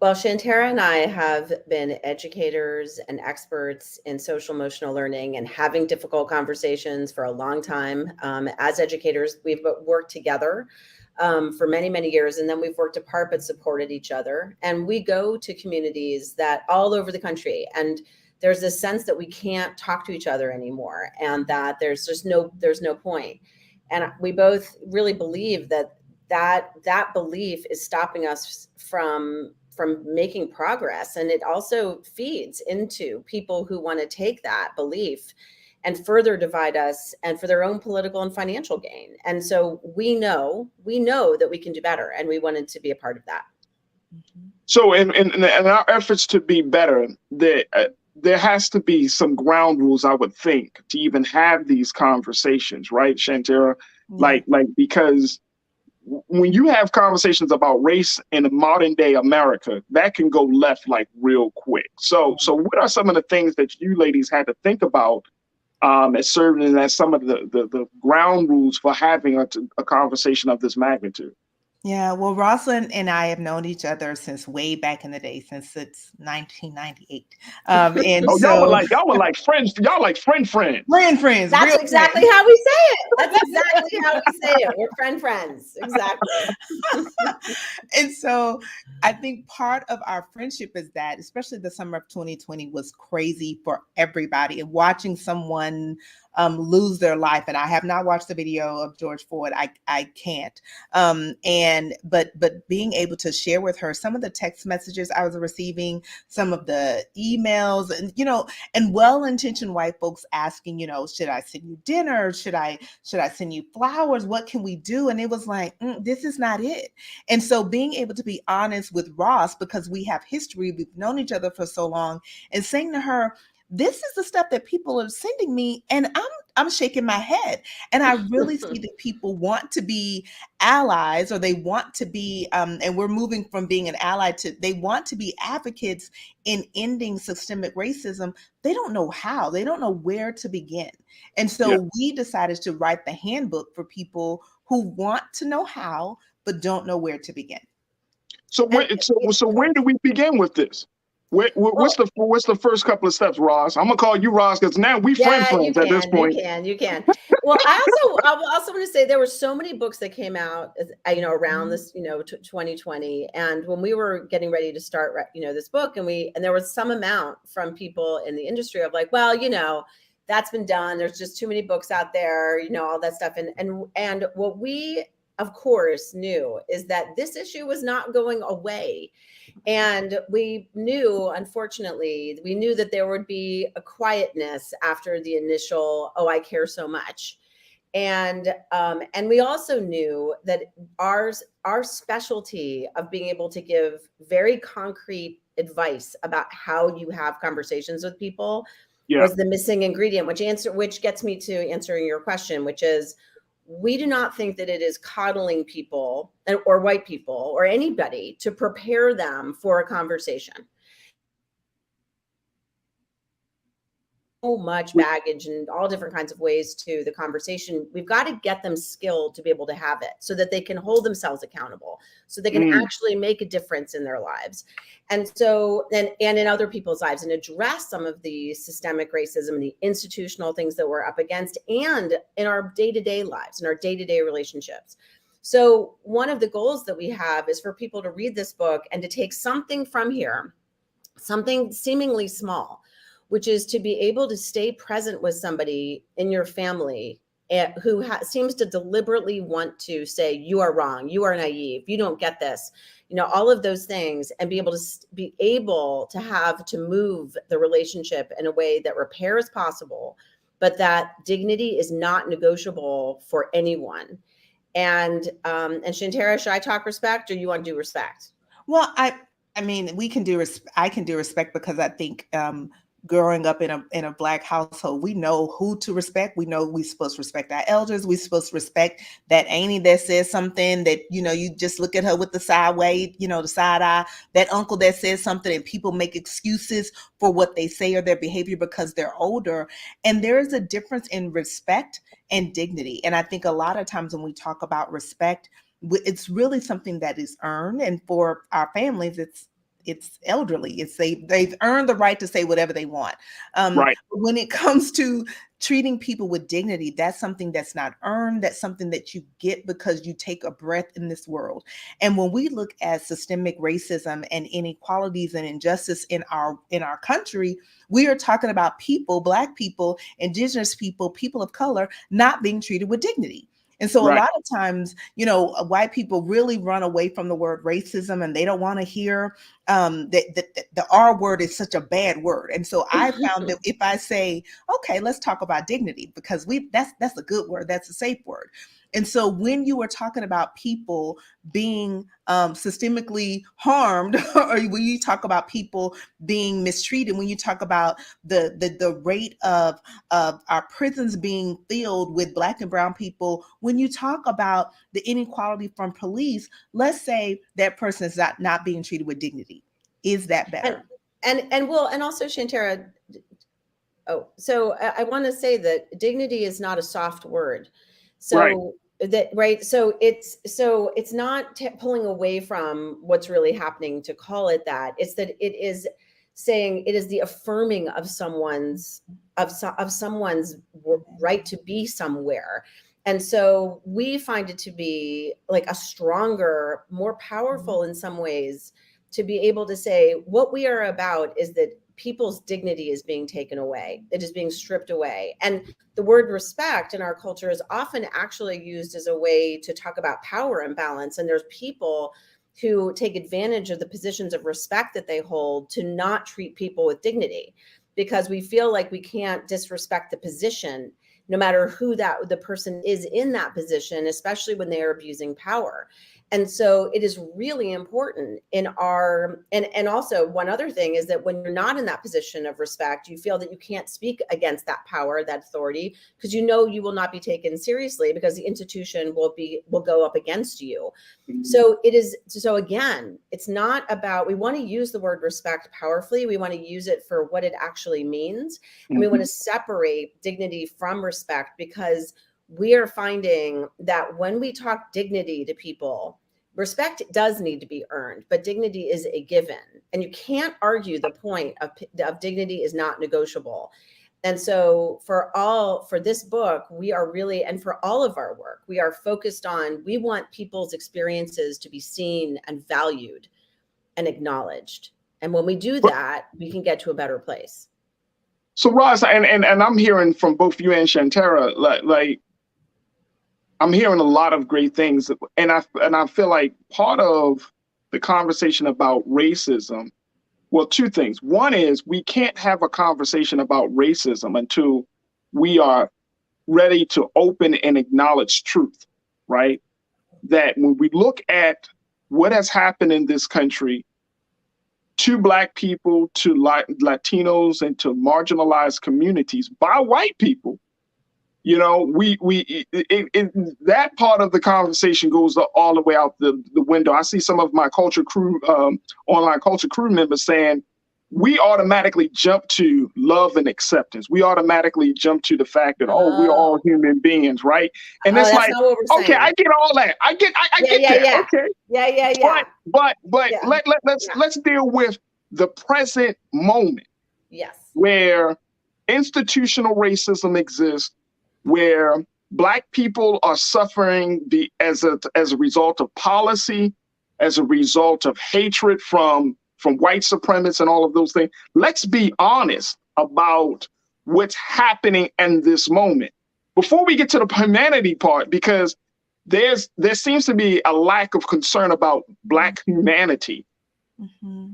Well, Shatira and I have been educators and experts in social emotional learning and having difficult conversations for a long time. As educators, we've worked together for many, many years. And then we've worked apart, but supported each other. And we go to communities that all over the country. And there's this sense that we can't talk to each other anymore and that there's no point. And we both really believe that belief is stopping us from making progress. And it also feeds into people who want to take that belief and further divide us and for their own political and financial gain. And so we know that we can do better, and we wanted to be a part of that. So in our efforts to be better, there has to be some ground rules, I would think, to even have these conversations, right, Shatira? Like because when you have conversations about race in modern day America, that can go left like real quick. So what are some of the things that you ladies had to think about as serving as some of the ground rules for having a conversation of this magnitude? Yeah, well, Rosalind and I have known each other since way back in the day, since it's 1998. And y'all were like friends. Y'all like friends. Friends. That's exactly how we say it. That's exactly how we say it. We're friends. Exactly. And so I think part of our friendship is that, especially the summer of 2020 was crazy for everybody. And watching someone lose their life, and I have not watched the video of George Floyd. I can't. But being able to share with her some of the text messages I was receiving, some of the emails, and well-intentioned white folks asking, should I send you dinner? Should I send you flowers? What can we do? And it was like, this is not it. And so being able to be honest with Ross, because we have history, we've known each other for so long, and saying to her, this is the stuff that people are sending me, and I'm shaking my head. And I really see that people want to be allies, or they want to be, and we're moving from being an ally to they want to be advocates in ending systemic racism. They don't know how. They don't know where to begin. And so we decided to write the handbook for people who want to know how, but don't know where to begin. So when do we begin with this? What's the first couple of steps, Ross? I'm gonna call you Ross because now we friends at this point. You can. Well, I also want to say there were so many books that came out, around this, 2020, and when we were getting ready to start, this book, and there was some amount from people in the industry of like, well, that's been done. There's just too many books out there, all that stuff, and what we of course knew is that this issue was not going away. And we knew, unfortunately, that there would be a quietness after the initial, oh, I care so much. And we also knew that our specialty of being able to give very concrete advice about how you have conversations with people was the missing ingredient, which gets me to answering your question, which is, we do not think that it is coddling people or white people or anybody to prepare them for a conversation. So much baggage and all different kinds of ways to the conversation. We've got to get them skilled to be able to have it so that they can hold themselves accountable, so they can actually make a difference in their lives. And so, and in other people's lives, and address some of the systemic racism and the institutional things that we're up against, and in our day-to-day lives, in our day-to-day relationships. So one of the goals that we have is for people to read this book and to take something from here, something seemingly small, which is to be able to stay present with somebody in your family who seems to deliberately want to say, you are wrong, you are naive, you don't get this, all of those things, and be able to have to move the relationship in a way that repair is possible, but that dignity is not negotiable for anyone. And Shantara, should I talk respect, or you want to do respect? Well, I mean, I can do respect because I think, growing up in a Black household, we know who to respect. We know we're supposed to respect our elders. We're supposed to respect that auntie that says something that, you just look at her with the sideway, the side eye, that uncle that says something, and people make excuses for what they say or their behavior because they're older. And there is a difference in respect and dignity. And I think a lot of times when we talk about respect, it's really something that is earned. And for our families, it's elderly. They've earned the right to say whatever they want. Right. When it comes to treating people with dignity, that's something that's not earned. That's something that you get because you take a breath in this world. And when we look at systemic racism and inequalities and injustice in our country, we are talking about people, Black people, Indigenous people, people of color, not being treated with dignity. And so a lot of times, white people really run away from the word racism, and they don't want to hear that the R word is such a bad word. And so I found that if I say, okay, let's talk about dignity, because that's a good word, that's a safe word. And so when you are talking about people being systemically harmed, or when you talk about people being mistreated, when you talk about the rate of our prisons being filled with Black and brown people, when you talk about the inequality from police, let's say that person is not being treated with dignity. Is that better? And also, Shantara, so I want to say that dignity is not a soft word. So So it's not pulling away from what's really happening to call it that. It's that it is saying it is the affirming of someone's right to be somewhere. And so we find it to be like a stronger, more powerful in some ways, to be able to say what we are about is that people's dignity is being taken away. It is being stripped away. And the word respect in our culture is often actually used as a way to talk about power imbalance. And there's people who take advantage of the positions of respect that they hold to not treat people with dignity, because we feel like we can't disrespect the position, no matter who the person is in that position, especially when they are abusing power. And so it is really important in our, and also one other thing is that when you're not in that position of respect, you feel that you can't speak against that power, that authority, because you know you will not be taken seriously because the institution will go up against you. So again, it's not about, we want to use the word respect powerfully. We want to use it for what it actually means. And we want to separate dignity from respect, because we are finding that when we talk dignity to people, Respect does need to be earned, but dignity is a given. And you can't argue the point of dignity is not negotiable. And so for this book, we are really, and for all of our work, we are focused on, we want people's experiences to be seen and valued and acknowledged. And when we do that, we can get to a better place. So Roz, and I'm hearing from both you and Shantara, like I'm hearing a lot of great things, and I feel like part of the conversation about racism, well, two things. One is we can't have a conversation about racism until we are ready to open and acknowledge truth, right? That when we look at what has happened in this country to Black people, to Latinos, and to marginalized communities by white people, you know, that part of the conversation goes all the way out the window. I see some of my online culture crew members saying, we automatically jump to love and acceptance. We automatically jump to the fact that, we're all human beings, right? And it's like, okay, I get all that. I get that. Okay. Yeah. But let's deal with the present moment. Yes. Where institutional racism exists, where Black people are suffering as a result of policy, as a result of hatred from white supremacists and all of those things. Let's be honest about what's happening in this moment before we get to the humanity part, because there seems to be a lack of concern about Black humanity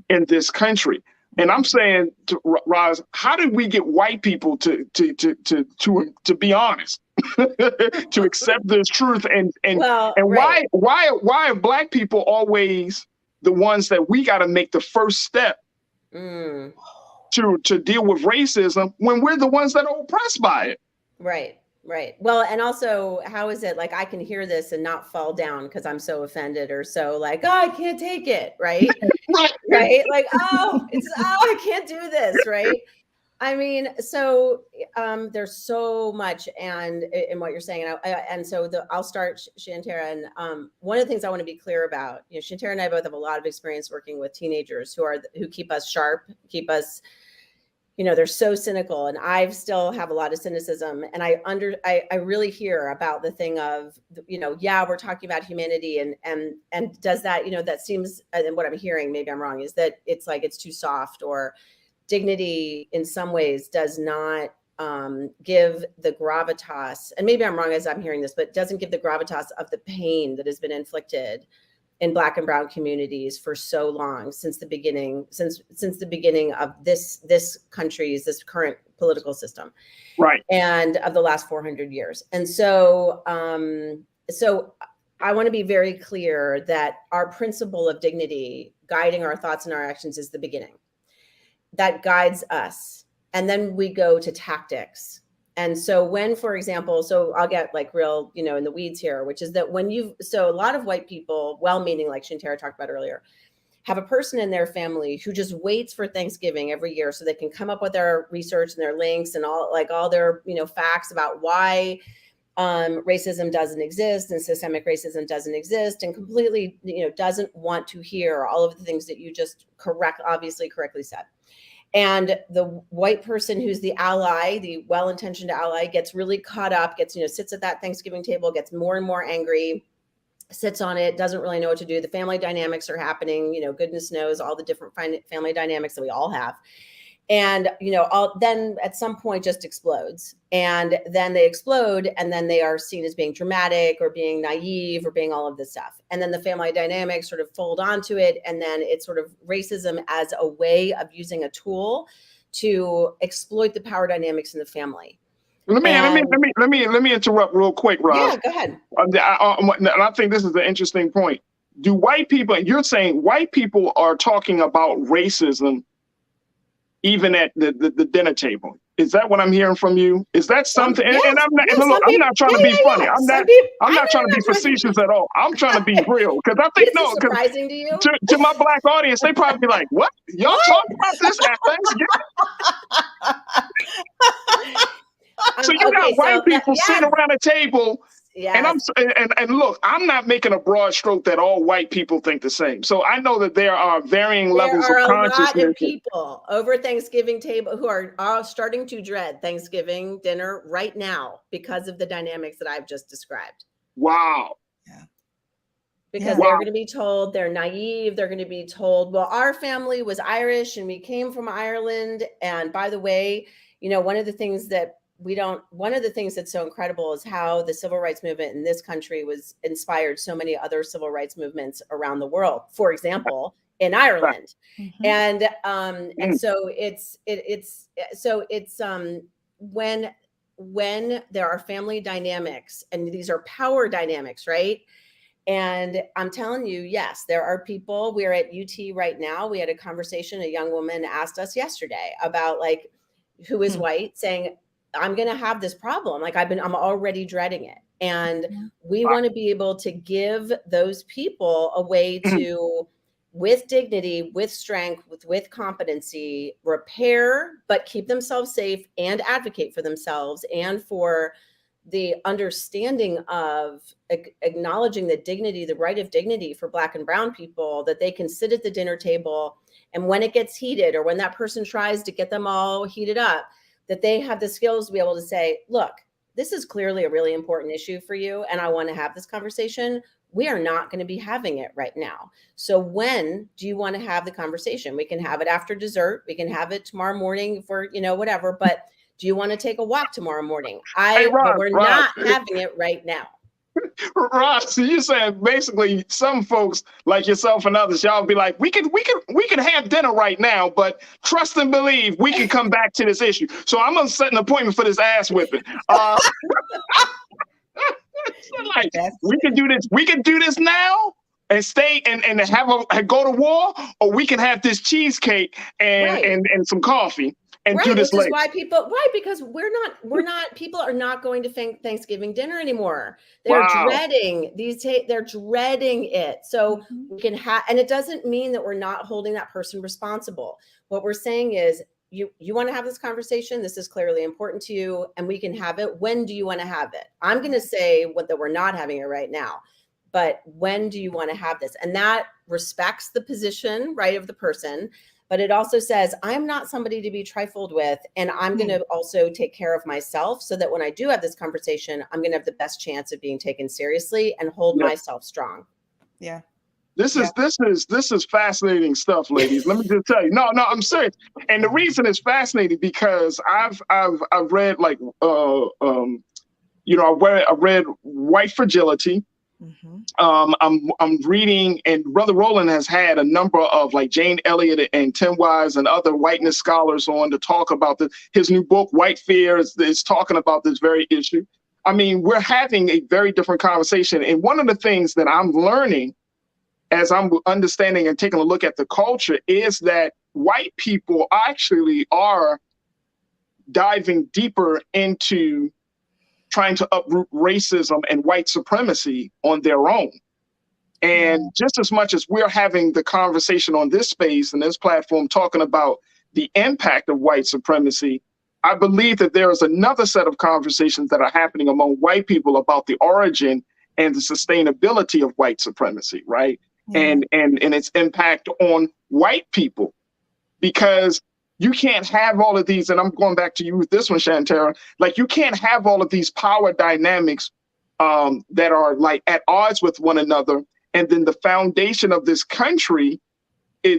in this country. And I'm saying to Roz, how did we get white people to be honest, to accept this truth, and why are Black people always the ones that we got to make the first step to deal with racism when we're the ones that are oppressed by it? Right. Well, and also, how is it like I can hear this and not fall down because I'm so offended or so like, I can't take it, right? Right? Like, I can't do this, right? I mean, so there's so much in what you're saying, I'll start, Shantara. And one of the things I want to be clear about, you know, Shantara and I both have a lot of experience working with teenagers who keep us sharp, keep us, you know, they're so cynical, and I still have a lot of cynicism. And I really hear about the thing of, you know, we're talking about humanity, and does that, you know, that seems, and what I'm hearing, maybe I'm wrong, is that it's like it's too soft, or dignity in some ways does not give the gravitas, and maybe I'm wrong as I'm hearing this, but doesn't give the gravitas of the pain that has been inflicted in Black and brown communities for so long, since the beginning of this country's, this current political system, right, and of the last 400 years. And so so I want to be very clear that our principle of dignity guiding our thoughts and our actions is the beginning. That guides us. And then we go to tactics. And so when, for example, so I'll get like real, you know, in the weeds here, which is that so a lot of white people, well-meaning, like Shantara talked about earlier, have a person in their family who just waits for Thanksgiving every year so they can come up with their research and their links and all their, you know, facts about why racism doesn't exist and systemic racism doesn't exist, and completely, you know, doesn't want to hear all of the things that you just correctly said. And the white person who's the ally, the well-intentioned ally, gets really caught up, sits at that Thanksgiving table, gets more and more angry, sits on it, doesn't really know what to do. The family dynamics are happening, you know, goodness knows all the different family dynamics that we all have. And, you know, then at some point just explodes. And then they explode, and then they are seen as being dramatic or being naive or being all of this stuff. And then the family dynamics sort of fold onto it. And then it's sort of racism as a way of using a tool to exploit the power dynamics in the family. Let me interrupt real quick, Roz. Yeah, go ahead. And I think this is an interesting point. Do white people, you're saying white people are talking about racism even at the dinner table? Is that what I'm hearing from you? Is that something? Yes, and I'm not trying to be funny. I'm not trying to be facetious at all. I'm trying to be real, because I think surprising to you. To my Black audience, they probably be like, "What? Y'all talking about this at Thanksgiving?" So you got white people sitting around a table And Yes. and look, I'm not making a broad stroke that all white people think the same. So I know that there are varying levels of There are a lot consciousness. of people over Thanksgiving table who are starting to dread Thanksgiving dinner right now because of the dynamics that I've just described. Wow. Because they're going to be told they're naive. They're going to be told, well, our family was Irish and we came from Ireland. And by the way, one of the things that's so incredible is how the civil rights movement in this country was inspired so many other civil rights movements around the world. For example, in Ireland. And so it's when there are family dynamics, and these are power dynamics, right? And I'm telling you, yes, there are people. We're at UT right now. We had a conversation. A young woman asked us yesterday about who is white, saying, I'm going to have this problem. I'm already dreading it. And we want to be able to give those people a way to, with dignity, with strength, with competency, repair, but keep themselves safe and advocate for themselves and for the understanding of acknowledging the dignity, the right of dignity for Black and brown people, that they can sit at the dinner table, and when it gets heated or when that person tries to get them all heated up, that they have the skills to be able to say, look, this is clearly a really important issue for you, and I want to have this conversation. We are not going to be having it right now. So when do you want to have the conversation? We can have it after dessert. We can have it tomorrow morning for, whatever, but do you want to take a walk tomorrow morning? But we're not having it right now. Ross, so you're saying basically some folks like yourself and others, y'all be like, we can have dinner right now, but trust and believe we can come back to this issue. So I'm gonna set an appointment for this ass whipping. We can do this now and stay and go to war, or we can have this cheesecake and some coffee. And do this which later. Is why because people are not going to Thanksgiving dinner anymore. They're dreading they're dreading it. So we can and it doesn't mean that we're not holding that person responsible. What we're saying is you want to have this conversation. This is clearly important to you, and we can have it. When do you want to have it? I'm going to say that we're not having it right now, but when do you want to have this? And that respects the position, right, of the person. But it also says, I'm not somebody to be trifled with, and I'm going to also take care of myself so that when I do have this conversation, I'm going to have the best chance of being taken seriously and hold myself strong. Yeah. This is fascinating stuff, ladies. Let me just tell you. No, I'm serious. And the reason it's fascinating because I've read I read White Fragility. I'm reading, and Brother Roland has had a number of Jane Elliott and Tim Wise and other whiteness scholars on to talk about his new book, White Fear, is talking about this very issue. I mean, we're having a very different conversation. And one of the things that I'm learning as I'm understanding and taking a look at the culture is that white people actually are diving deeper into trying to uproot racism and white supremacy on their own. And just as much as we're having the conversation on this space and this platform talking about the impact of white supremacy, I believe that there is another set of conversations that are happening among white people about the origin and the sustainability of white supremacy, right? And its impact on white people. Because you can't have all of these, and I'm going back to you with this one, Shantara, you can't have all of these power dynamics that are at odds with one another. And then the foundation of this country,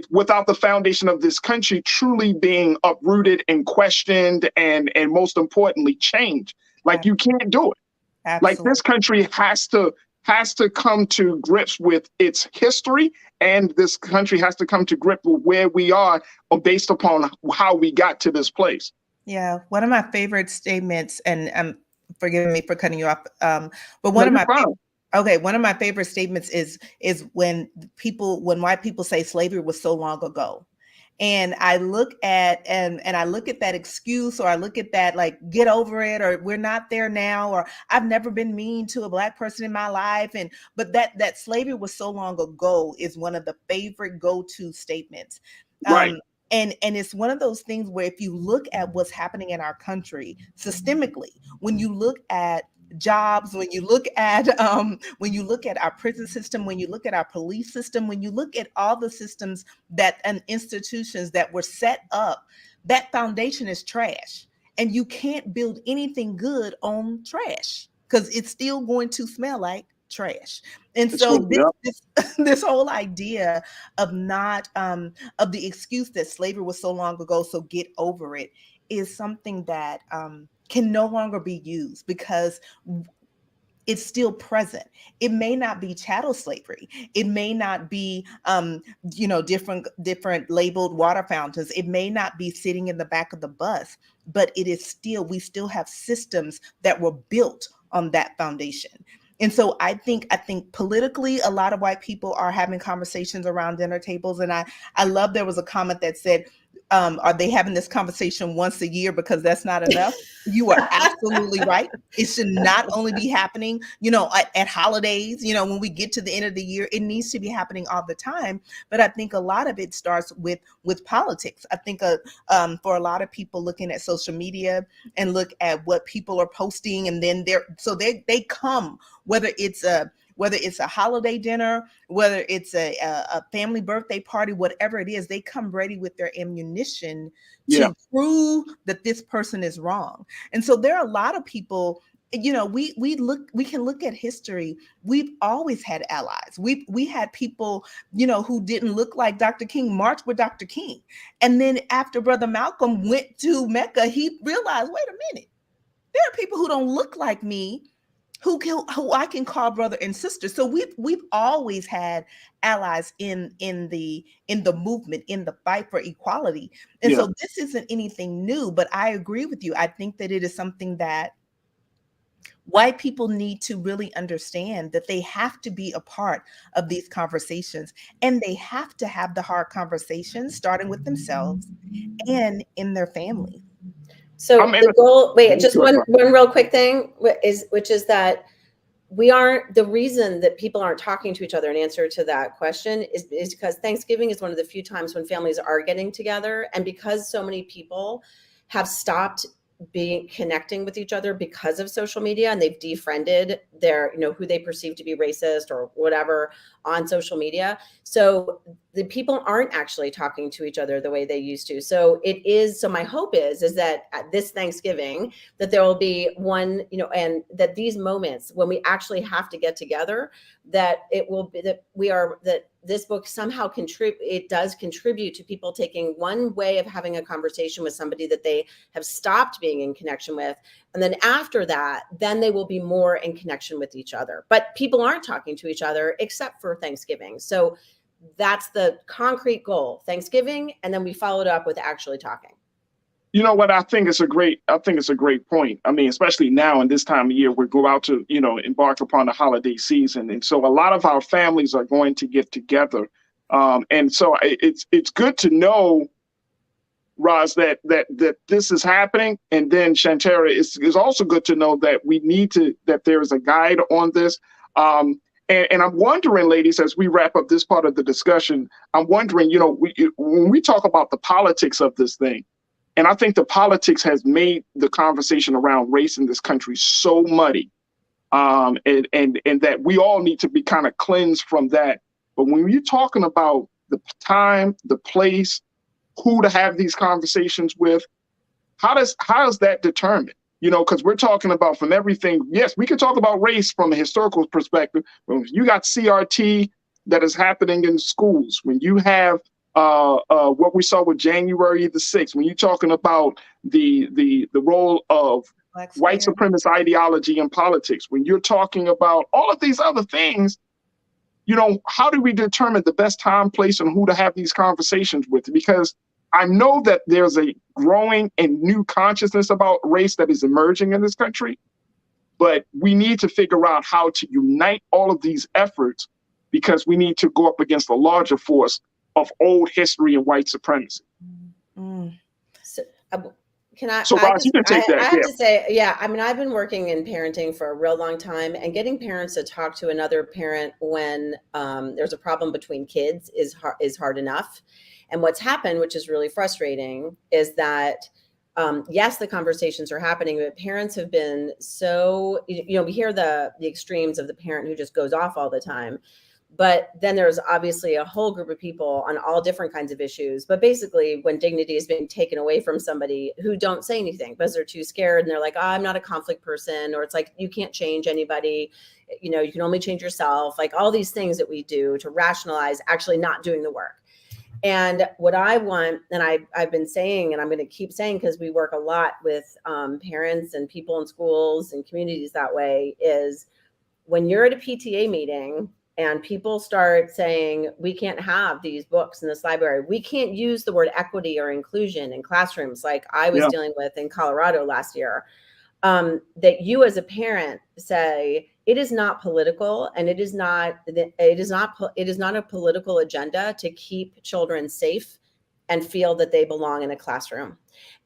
without the foundation of this country truly being uprooted and questioned and most importantly, changed. You can't do it. Absolutely. This country has to come to grips with its history, and this country has to come to grips with where we are based upon how we got to this place. Yeah, one of my favorite statements, and forgive me for cutting you off, but one of my favorite statements is when white people say slavery was so long ago. And I look at that excuse, or I look at that get over it, or we're not there now, or I've never been mean to a Black person in my life. But that slavery was so long ago is one of the favorite go-to statements. Right. And it's one of those things where if you look at what's happening in our country systemically, when you look at jobs, when you look at our prison system, when you look at our police system, when you look at all the systems and institutions that were set up, that foundation is trash. And you can't build anything good on trash because it's still going to smell like trash. And so this whole idea of not of the excuse that slavery was so long ago, so get over it, is something that can no longer be used because it's still present. It may not be chattel slavery. It may not be, different labeled water fountains. It may not be sitting in the back of the bus, but it is still, we still have systems that were built on that foundation. And so I think politically, a lot of white people are having conversations around dinner tables. And I love there was a comment that said, are they having this conversation once a year because that's not enough? You are absolutely right. It should not only be happening, at holidays, when we get to the end of the year, it needs to be happening all the time. But I think a lot of it starts with politics. I think for a lot of people looking at social media and look at what people are posting, and then they come, whether it's a holiday dinner, whether it's a family birthday party, whatever it is, they come ready with their ammunition to prove that this person is wrong. And so there are a lot of people, we can look at history. We've always had allies. We had people, who didn't look like Dr. King march with Dr. King. And then after Brother Malcolm went to Mecca, he realized, wait a minute, there are people who don't look like me who I can call brother and sister. So we've always had allies in the movement, in the fight for equality. And so this isn't anything new, but I agree with you. I think that it is something that white people need to really understand, that they have to be a part of these conversations, and they have to have the hard conversations starting with themselves and in their family. So the goal, just one real quick thing which is that the reason that people aren't talking to each other in answer to that question is because Thanksgiving is one of the few times when families are getting together. And because so many people have stopped connecting with each other because of social media, and they've defriended their, who they perceive to be racist or whatever on social media. So the people aren't actually talking to each other the way they used to. So my hope is that at this Thanksgiving, that there will be one, and that these moments when we actually have to get together, that it will be that this book somehow does contribute to people taking one way of having a conversation with somebody that they have stopped being in connection with. And then after that, then they will be more in connection with each other. But people aren't talking to each other except for Thanksgiving. So that's the concrete goal, Thanksgiving. And then we followed up with actually talking. You know what? I think it's a great point. I mean, especially now in this time of year, we go out to, embark upon the holiday season. And so a lot of our families are going to get together. And so it's good to know, Roz, that this is happening. And then Shantara, is also good to know that that there is a guide on this. And I'm wondering, ladies, as we wrap up this part of the discussion, I'm wondering, when we talk about the politics of this thing, and I think the politics has made the conversation around race in this country so muddy, and that we all need to be kind of cleansed from that. But when you're talking about the time, the place, who to have these conversations with, how is that determined? Because we're talking about from everything. Yes, we could talk about race from a historical perspective. When you got CRT that is happening in schools, when you have what we saw with January the 6th, when you're talking about the role of white supremacist ideology in politics, when you're talking about all of these other things, how do we determine the best time, place, and who to have these conversations with? Because I know that there's a growing and new consciousness about race that is emerging in this country, but we need to figure out how to unite all of these efforts, because we need to go up against a larger force of old history and white supremacy. So, can I? So, Roz, you can take that. I have to say, I mean, I've been working in parenting for a real long time, and getting parents to talk to another parent when there's a problem between kids is hard enough. And what's happened, which is really frustrating, is that Yes, the conversations are happening, but parents have been so, we hear the extremes of the parent who just goes off all the time. But then there's obviously a whole group of people on all different kinds of issues. But basically, when dignity is being taken away from somebody, who don't say anything because they're too scared, and they're like, oh, I'm not a conflict person, or it's like, you can't change anybody. You can only change yourself. Like all these things that we do to rationalize actually not doing the work. And what I want, and I've been saying, and I'm going to keep saying, because we work a lot with parents and people in schools and communities that way, is when you're at a PTA meeting and people start saying, we can't have these books in this library, we can't use the word equity or inclusion in classrooms like I was dealing with in Colorado last year, that you as a parent say, it is not political, and it is not a political agenda to keep children safe and feel that they belong in a classroom,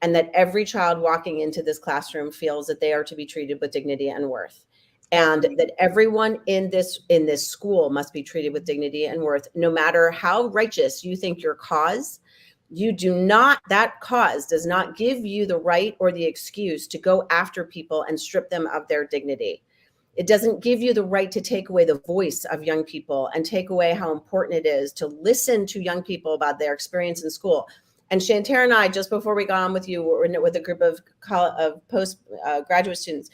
and that every child walking into this classroom feels that they are to be treated with dignity and worth, and that everyone in this school must be treated with dignity and worth, no matter how righteous you think your cause. That cause does not give you the right or the excuse to go after people and strip them of their dignity. It doesn't give you the right to take away the voice of young people and take away how important it is to listen to young people about their experience in school. And Shantara and I, just before we got on with you, were with a group of postgraduate students.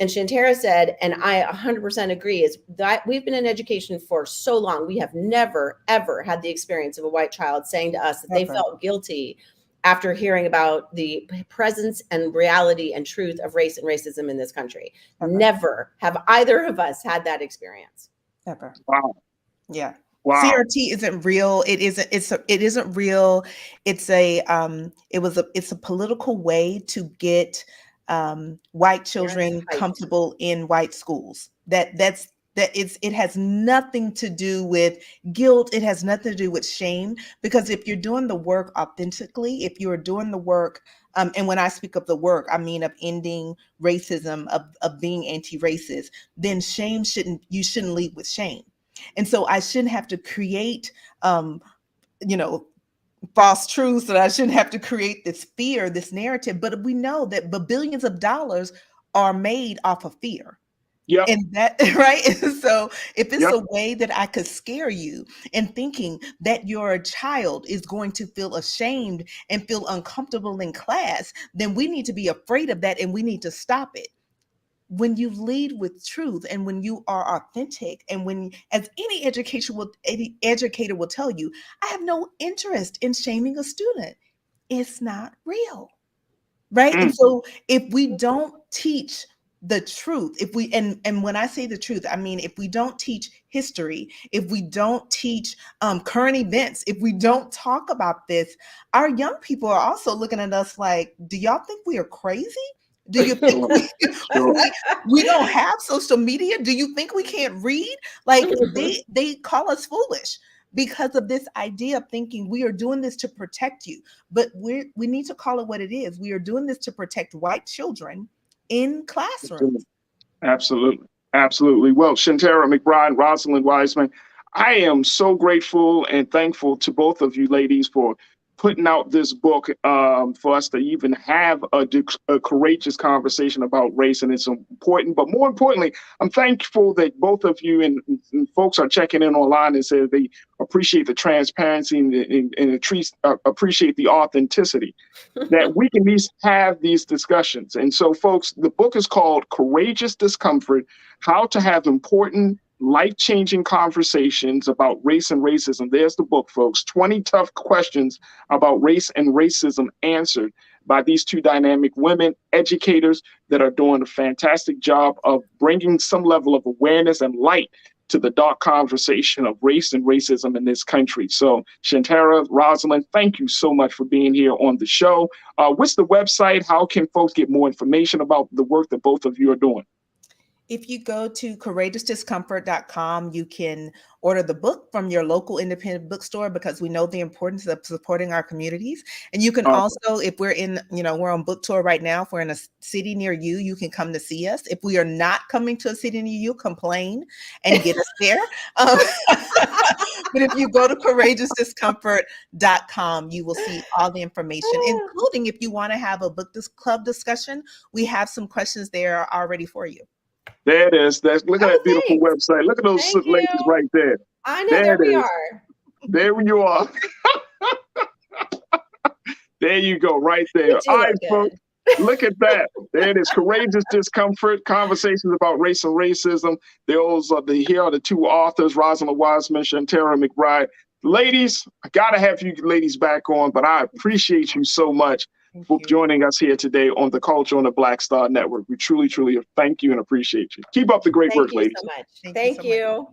And Shantara said, and I 100% agree, is that we've been in education for so long. We have never, ever had the experience of a white child saying to us that they felt guilty after hearing about the presence and reality and truth of race and racism in this country. Never have either of us had that experience. Ever. Wow. Yeah. Wow. CRT isn't real. It isn't real. It's a political way to get white children comfortable in white schools. It has nothing to do with guilt. It has nothing to do with shame, because if you're doing the work authentically, if you're doing the work, and when I speak of the work, I mean of ending racism, of being anti-racist, then you shouldn't lead with shame. And so I shouldn't have to create, false truths, that I shouldn't have to create this fear, this narrative. But we know that the billions of dollars are made off of fear. Yeah. And that, right? So if it's a way that I could scare you in thinking that your child is going to feel ashamed and feel uncomfortable in class, then we need to be afraid of that, and we need to stop it. When you lead with truth, and when you are authentic, and when, as any educator will tell you, I have no interest in shaming a student. It's not real, right? And so if we don't teach the truth, and when I say the truth, I mean, if we don't teach history, if we don't teach current events, if we don't talk about this, our young people are also looking at us like, do y'all think we are crazy? Do you think we don't have social media? Do you think we can't read? Like they call us foolish because of this idea of thinking we are doing this to protect you. But we need to call it what it is. We are doing this to protect white children in classrooms. Absolutely. Absolutely. Well, Shantara McBride, Rosalind Wiseman, I am so grateful and thankful to both of you ladies for putting out this book, for us to even have a courageous conversation about race. And it's important. But more importantly, I'm thankful that both of you and folks are checking in online and say they appreciate the transparency and appreciate the authenticity, that we can at least have these discussions. And so, folks, the book is called Courageous Discomfort: How to Have Important Life-Changing Conversations About Race and Racism. There's the book, folks. 20 tough questions about race and racism answered by these two dynamic women educators that are doing a fantastic job of bringing some level of awareness and light to the dark conversation of race and racism in this country. So, Shantara, Rosalind, thank you so much for being here on the show. What's the website? How can folks get more information about the work that both of you are doing? If you go to courageousdiscomfort.com, you can order the book from your local independent bookstore, because we know the importance of supporting our communities. And you can also, if we're we're on book tour right now, if we're in a city near you, you can come to see us. If we are not coming to a city near you, complain and get us there. But if you go to courageousdiscomfort.com, you will see all the information, including if you want to have a book club discussion, we have some questions there already for you. There it is. Look at that beautiful website. Look at those ladies right there. I know, there we are. There you are. There you go, right there. All right, folks. Look at that. There it is. Courageous Discomfort, Conversations About Race and Racism. Here are the two authors, Rosalind Wiseman, Shantara McBride. Ladies, I got to have you ladies back on, but I appreciate you so much for joining us here today on The Culture on the Black Star Network. We truly, truly thank you and appreciate you. Keep up the great work, ladies. So much. Thank you.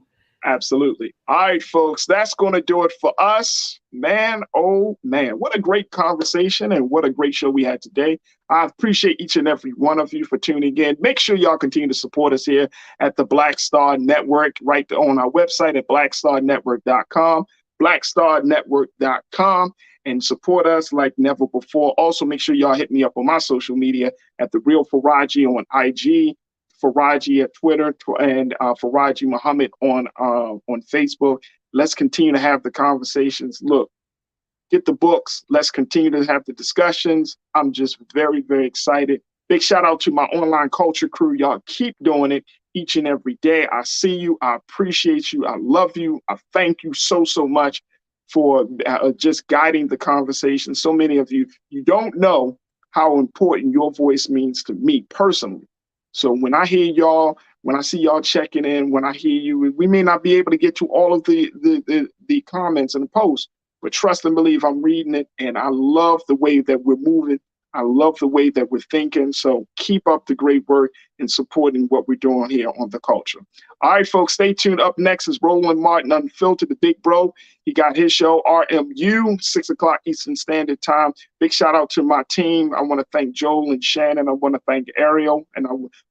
Absolutely. All right, folks, that's going to do it for us. Man, oh man, what a great conversation and what a great show we had today. I appreciate each and every one of you for tuning in. Make sure y'all continue to support us here at the Black Star Network, right on our website at blackstarnetwork.com, blackstarnetwork.com, and support us like never before. Also, make sure y'all hit me up on my social media at The Real Farajii on IG, Farajii at Twitter, and Farajii Muhammad on Facebook. Let's continue to have the conversations. Look, get the books. Let's continue to have the discussions. I'm just very, very excited. Big shout out to my online culture crew. Y'all keep doing it each and every day. I see you. I appreciate you. I love you. I thank you so, so much for just guiding the conversation. So many of you, you don't know how important your voice means to me personally. So when I hear y'all, when I see y'all checking in, when I hear you, we may not be able to get to all of the comments and the posts, but trust and believe I'm reading it. And I love the way that we're moving. I love the way that we're thinking. So keep up the great work and supporting what we're doing here on The Culture. All right, folks, stay tuned. Up next is Roland Martin Unfiltered, the big bro. He got his show, RMU, 6 o'clock Eastern Standard Time. Big shout out to my team. I want to thank Joel and Shannon. I want to thank Ariel. And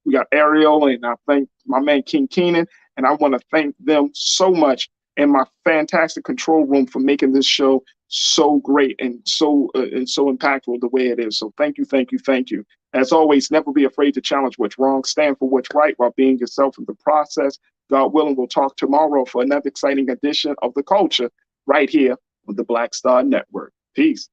we got Ariel, and I thank my man King Keenan. And I want to thank them so much and my fantastic control room for making this show so great and so impactful the way it is. So thank you, thank you, thank you. As always, never be afraid to challenge what's wrong. Stand for what's right while being yourself in the process. God willing, we'll talk tomorrow for another exciting edition of The Culture right here on the Black Star Network. Peace.